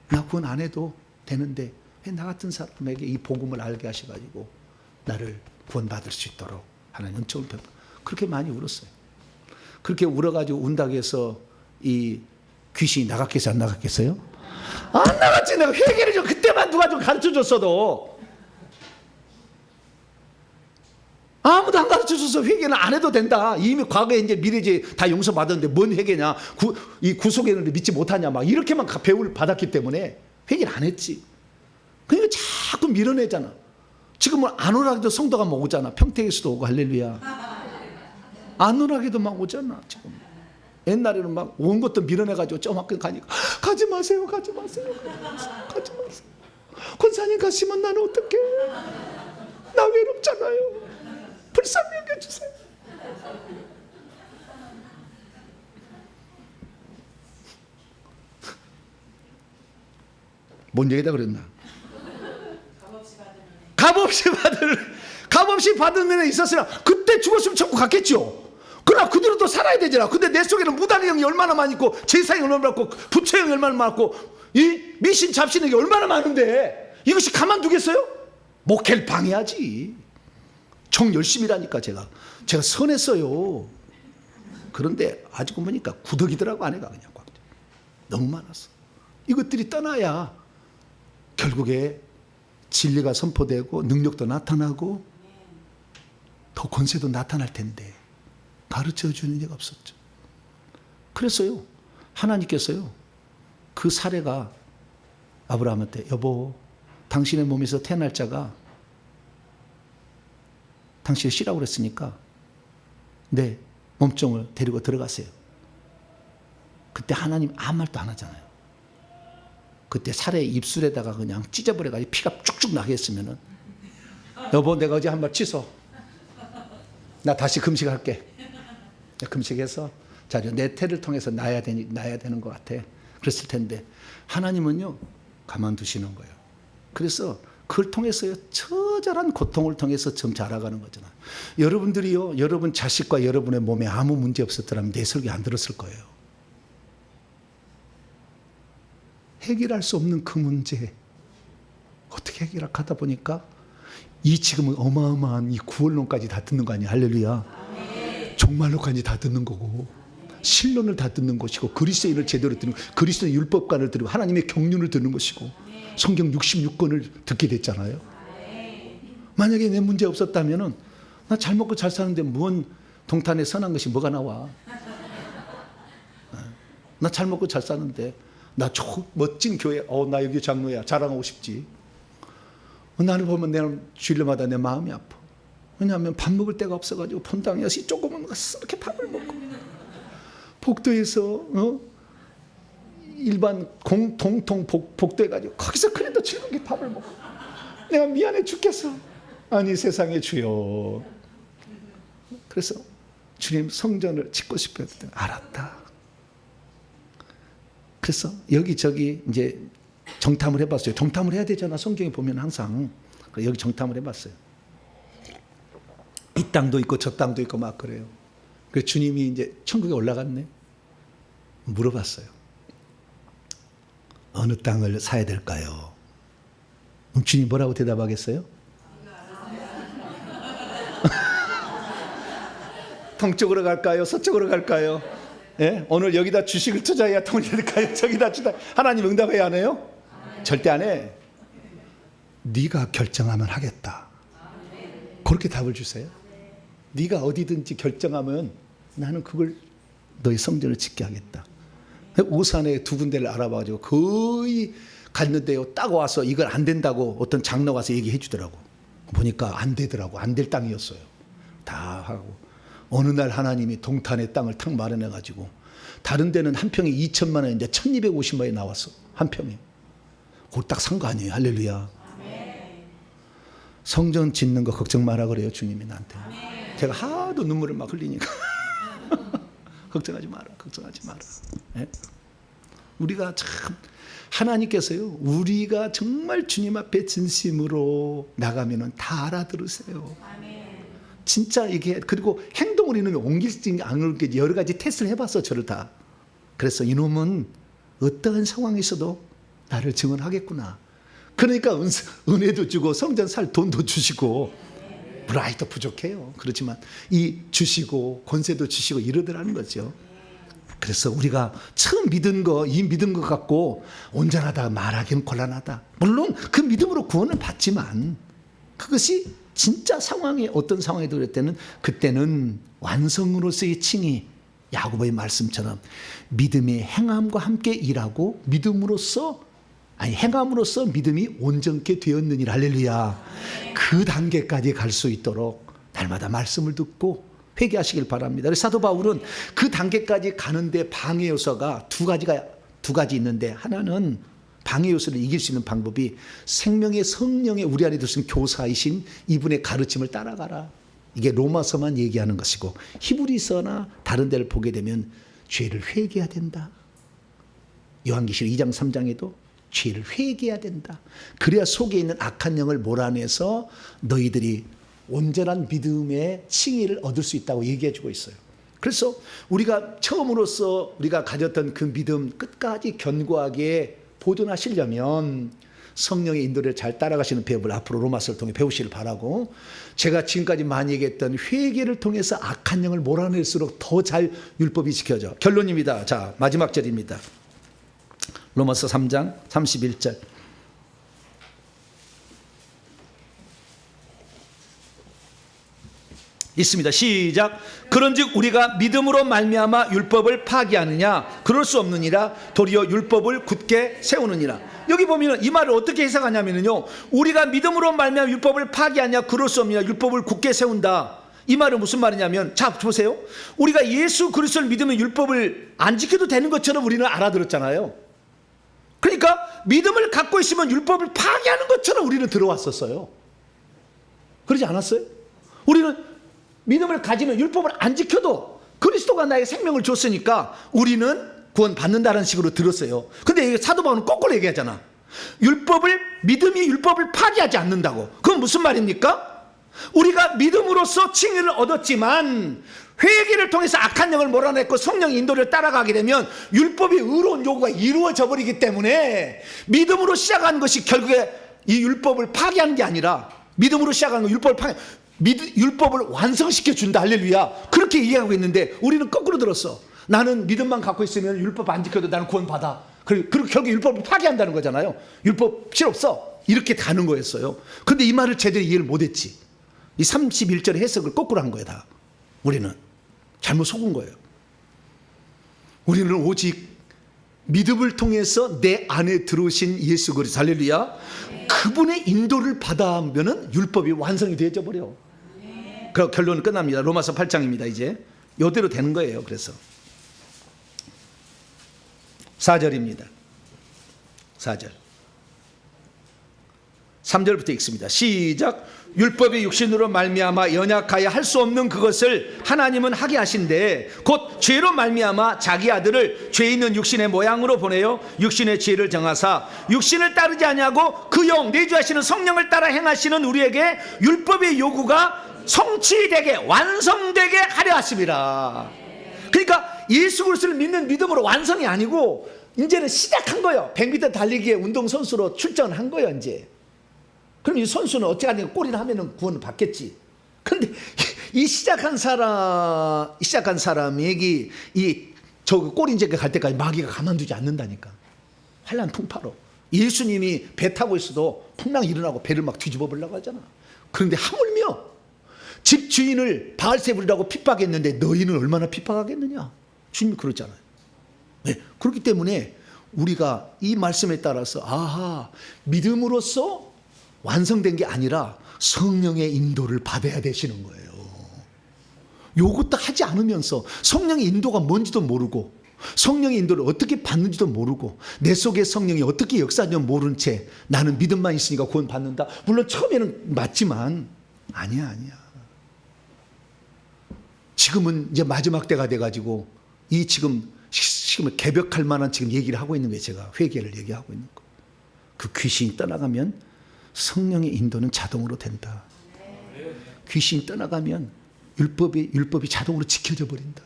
[SPEAKER 1] 나 구원 안 해도 되는데 왜 나 같은 사람에게 이 복음을 알게 하셔가지고 나를 구원받을 수 있도록 하나님 은총을 베풀어. 그렇게 많이 울었어요. 그렇게 울어가지고 운다고 해서 이 귀신이 나갔겠어요? 안 나갔겠어요? 안 나갔지. 내가 회개를 좀 그때만 누가 좀 가르쳐줬어도. 아무도 안 가르쳐줘서 회개는 안 해도 된다. 이미 과거에 이제 미래지 다 용서받았는데 뭔 회개냐. 이 구속에는 믿지 못하냐. 막 이렇게만 배울 받았기 때문에 회개를 안 했지. 그러니까 자꾸 밀어내잖아. 지금은 안 오라기도 성도가 막 오잖아. 평택에서도 오고 할렐루야. 안 오라기도 막 오잖아. 지금. 옛날에는 막 온 것도 밀어내가지고 좀 가니까 가지 마세요. 가지 마세요. 가지 마세요. 권사님 가시면 나는 어떡해. 나 외롭잖아요. 불쌍히 여겨주세요. 뭔 얘기다 그랬나? 값없이 받은 은혜 있었으나 그때 죽었으면 천국 갔겠죠. 그러나 그대로 또 살아야 되잖아. 근데 내 속에는 무당의 영이 얼마나 많이 있고 제사의 얼마나 많고 부처의 영이 얼마나 많고 이 미신 잡신의 게 얼마나 많은데 이것이 가만두겠어요? 목회를 방해하지. 정 열심히 하니까 제가 선했어요. 그런데 아직은 보니까 구덕이더라고. 아내가 그냥 너무 많았어. 이것들이 떠나야 결국에 진리가 선포되고 능력도 나타나고 더 권세도 나타날 텐데 가르쳐주는 이가 없었죠. 그랬어요. 하나님께서요. 그 사례가 아브라함한테 여보 당신의 몸에서 태어날 자가 당신을 쉬라고 그랬으니까 내 몸종을 데리고 들어가세요. 그때 하나님 아무 말도 안 하잖아요. 그때 사례 입술에다가 그냥 찢어버려가지고 피가 쭉쭉 나게 했으면은 여보 내가 어제 한 말 취소. 나 다시 금식할게. 금식해서 자 내 태를 통해서 나야 되는 것 같아. 그랬을 텐데 하나님은요 가만두시는 거예요. 그래서 그걸 통해서요 처절한 고통을 통해서 점 자라가는 거잖아요. 여러분들이요 여러분 자식과 여러분의 몸에 아무 문제 없었더라면 내 설교 안 들었을 거예요. 해결할 수 없는 그 문제 어떻게 해결하다 보니까 이 지금은 어마어마한 이 구원론까지 다 듣는 거 아니야. 할렐루야. 종말론까지 다 듣는 거고 신론을 다 듣는 것이고 그리스도인을 제대로 듣는 그리스도의 율법관을 들고 하나님의 경륜을 듣는 것이고 성경 66권을 듣게 됐잖아요. 만약에 내 문제 없었다면은 나 잘 먹고 잘 사는데 뭔 동탄에 선한 것이 뭐가 나와. 나 잘 먹고 잘 사는데 나 멋진 교회 나 여기 장로야 자랑하고 싶지. 나를 보면 내가 주일마다 내 마음이 아파. 왜냐하면 밥 먹을 데가 없어가지고 본당에 조금은 이렇게 밥을 먹고 복도에서 일반 동통 복도해가지고 거기서 그래도 즐겁게 밥을 먹고 내가 미안해 죽겠어. 아니 세상에 주여. 그래서 주님 성전을 짓고 싶어요. 알았다. 그래서 여기저기 이제 정탐을 해봤어요. 정탐을 해야 되잖아. 성경에 보면 항상. 여기 정탐을 해봤어요. 이 땅도 있고 저 땅도 있고 막 그래요. 그래서 주님이 이제 천국에 올라갔네. 물어봤어요. 어느 땅을 사야 될까요? 그럼 주님이 뭐라고 대답하겠어요? 동쪽으로 갈까요? 서쪽으로 갈까요? 예? 오늘 여기다 주식을 투자해야 돈이 될까요? 저기다 주다. 하나님 응답해야 하네요? 절대 안 해. 네가 결정하면 하겠다. 그렇게 답을 주세요. 네가 어디든지 결정하면 나는 그걸 너의 성전을 짓게 하겠다. 오산에 두 군데를 알아봐가지고 거의 갔는데요. 딱 와서 이걸 안 된다고 어떤 장로 와서 얘기해 주더라고. 보니까 안 되더라고. 안 될 땅이었어요. 다 하고. 어느 날 하나님이 동탄의 땅을 탁 마련해가지고 다른 데는 한 평에 2천만 원인데 1250만 원이 나왔어. 한 평에. 그걸 딱 산 거 아니에요. 할렐루야. 성전 짓는 거 걱정 마라 그래요. 주님이 나한테. 제가 하도 눈물을 막 흘리니까 걱정하지 마라. 걱정하지 마라. 네? 우리가 참 하나님께서요, 우리가 정말 주님 앞에 진심으로 나가면은 다 알아들으세요. 진짜 이게, 그리고 행동을 이놈이 옮길지 안 옮길지 여러 가지 테스트를 해봤어, 저를 다. 그래서 이놈은 어떠한 상황에서도 나를 증언하겠구나. 그러니까 은혜도 주고 성전 살 돈도 주시고, 브라이도 부족해요. 그렇지만 이 주시고 권세도 주시고 이러더라는 거죠. 그래서 우리가 처음 믿은 거, 이 믿은 것 갖고 온전하다 말하기는 곤란하다. 물론 그 믿음으로 구원을 받지만 그것이 진짜 상황에, 어떤 상황에도 그랬다는, 그때는 완성으로서의 칭의, 야고보의 말씀처럼 믿음의 행함과 함께 일하고 행함으로써 믿음이 온전케 되었느니라. 할렐루야. 그 단계까지 갈 수 있도록 날마다 말씀을 듣고 회개하시길 바랍니다. 사도 바울은 그 단계까지 가는데 방해 요소가 두 가지 있는데, 하나는 방해 요소를 이길 수 있는 방법이 생명의 성령의 우리 안에 두신 교사이신 이분의 가르침을 따라가라. 이게 로마서만 얘기하는 것이고, 히브리서나 다른 데를 보게 되면 죄를 회개해야 된다. 요한계시록 2장 3장에도 죄를 회개해야 된다. 그래야 속에 있는 악한 영을 몰아내서 너희들이 온전한 믿음의 칭의를 얻을 수 있다고 얘기해 주고 있어요. 그래서 우리가 처음으로서 우리가 가졌던 그 믿음 끝까지 견고하게 보존하시려면 성령의 인도를 잘 따라가시는 배움을 앞으로 로마서를 통해 배우시길 바라고, 제가 지금까지 많이 얘기했던 회개를 통해서 악한 영을 몰아낼수록 더 잘 율법이 지켜져. 결론입니다. 자, 마지막 절입니다. 로마서 3장 31절 있습니다. 시작. 그런즉 우리가 믿음으로 말미암아 율법을 파기하느냐? 그럴 수 없느니라. 도리어 율법을 굳게 세우느니라. 여기 보면 이 말을 어떻게 해석하냐면요, 우리가 믿음으로 말미암아 율법을 파기하냐? 그럴 수 없느냐? 율법을 굳게 세운다. 이 말은 무슨 말이냐면, 자 보세요. 우리가 예수 그리스도를 믿으면 율법을 안 지켜도 되는 것처럼 우리는 알아들었잖아요. 그러니까 믿음을 갖고 있으면 율법을 파기하는 것처럼 우리는 들어왔었어요. 그러지 않았어요? 우리는 믿음을 가지면 율법을 안 지켜도 그리스도가 나에게 생명을 줬으니까 우리는 구원 받는다는 식으로 들었어요. 근데 사도 바울은 거꾸로 얘기하잖아. 믿음이 율법을 파기하지 않는다고. 그건 무슨 말입니까? 우리가 믿음으로써 칭의를 얻었지만 회개를 통해서 악한 영을 몰아냈고 성령의 인도를 따라가게 되면 율법의 의로운 요구가 이루어져 버리기 때문에 믿음으로 시작한 것이 결국에 이 율법을 파기하는 게 아니라, 믿음으로 시작한 건 율법을 완성시켜 준다. 할렐루야. 그렇게 이해하고 있는데 우리는 거꾸로 들었어. 나는 믿음만 갖고 있으면 율법 안 지켜도 나는 구원받아. 그리고 결국 율법을 파기한다는 거잖아요. 율법 필요 없어. 이렇게 가는 거였어요. 근데 이 말을 제대로 이해를 못했지. 이 31절의 해석을 거꾸로 한 거야 다. 우리는 잘못 속은 거예요. 우리는 오직 믿음을 통해서 내 안에 들어오신 예수 그리스도, 할렐루야, 그분의 인도를 받아면은 율법이 완성이 되어져 버려. 그럼 결론은 끝납니다. 로마서 8장입니다. 이제 이대로 되는 거예요. 그래서 4절입니다. 4절 3절부터 읽습니다. 시작. 율법이 육신으로 말미암아 연약하여 할 수 없는 그것을 하나님은 하게 하신대 곧 죄로 말미암아 자기 아들을 죄 있는 육신의 모양으로 보내어 육신의 죄를 정하사 육신을 따르지 아니하고 그 영 내주하시는 성령을 따라 행하시는 우리에게 율법의 요구가 성취되게 완성되게 하려 하심이라. 그러니까 예수 그리스도를 믿는 믿음으로 완성이 아니고 이제는 시작한 거예요. 100m 달리기에 운동선수로 출전을 한 거예요. 이제 그럼 이 선수는 어떻게 하니까 골이나 하면은 구원을 받겠지. 그런데 이 시작한 사람에게 저 골인제 갈 때까지 마귀가 가만두지 않는다니까. 환난 풍파로. 예수님이 배 타고 있어도 풍랑이 일어나고 배를 막 뒤집어 보려고 하잖아. 그런데 하물며 집 주인을 바알세불이라고 핍박했는데 너희는 얼마나 핍박하겠느냐. 주님이 그러잖아요. 네, 그렇기 때문에 우리가 이 말씀에 따라서 믿음으로써 완성된 게 아니라 성령의 인도를 받아야 되시는 거예요. 요것도 하지 않으면서 성령의 인도가 뭔지도 모르고 성령의 인도를 어떻게 받는지도 모르고 내 속에 성령이 어떻게 역사하는지 모르는 채 나는 믿음만 있으니까 구원 받는다. 물론 처음에는 맞지만 아니야. 지금은 이제 마지막 때가 돼가지고 이 지금 지금 개벽할 만한 지금 얘기를 하고 있는 거예요. 제가 회개를 얘기하고 있는 거. 그 귀신이 떠나가면 성령의 인도는 자동으로 된다. 귀신이 떠나가면 율법이 자동으로 지켜져 버린다.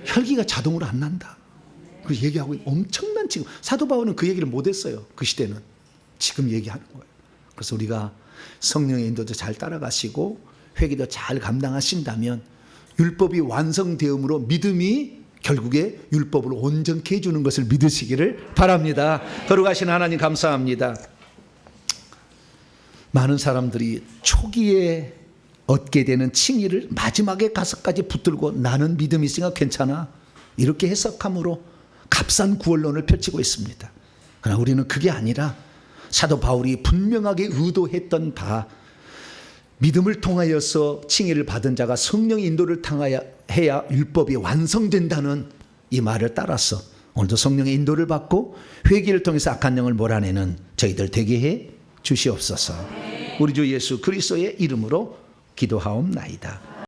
[SPEAKER 1] 혈기가 자동으로 안 난다. 그 얘기하고 있는 엄청난 지금 사도 바울은 그 얘기를 못했어요. 그 시대는. 지금 얘기하는 거예요. 그래서 우리가 성령의 인도도 잘 따라가시고 회개도 잘 감당하신다면 율법이 완성되음으로 믿음이 결국에 율법을 온전케 해주는 것을 믿으시기를 바랍니다. 거룩하신 하나님 감사합니다. 많은 사람들이 초기에 얻게 되는 칭의를 마지막에 가서까지 붙들고 나는 믿음이 있으니까 괜찮아 이렇게 해석함으로 값싼 구원론을 펼치고 있습니다. 그러나 우리는 그게 아니라 사도 바울이 분명하게 의도했던 바 믿음을 통하여서 칭의를 받은 자가 성령의 인도를 해야 율법이 완성된다는 이 말을 따라서 오늘도 성령의 인도를 받고 회개를 통해서 악한 영을 몰아내는 저희들 되게 해 주시옵소서. 우리 주 예수 그리스도의 이름으로 기도하옵나이다.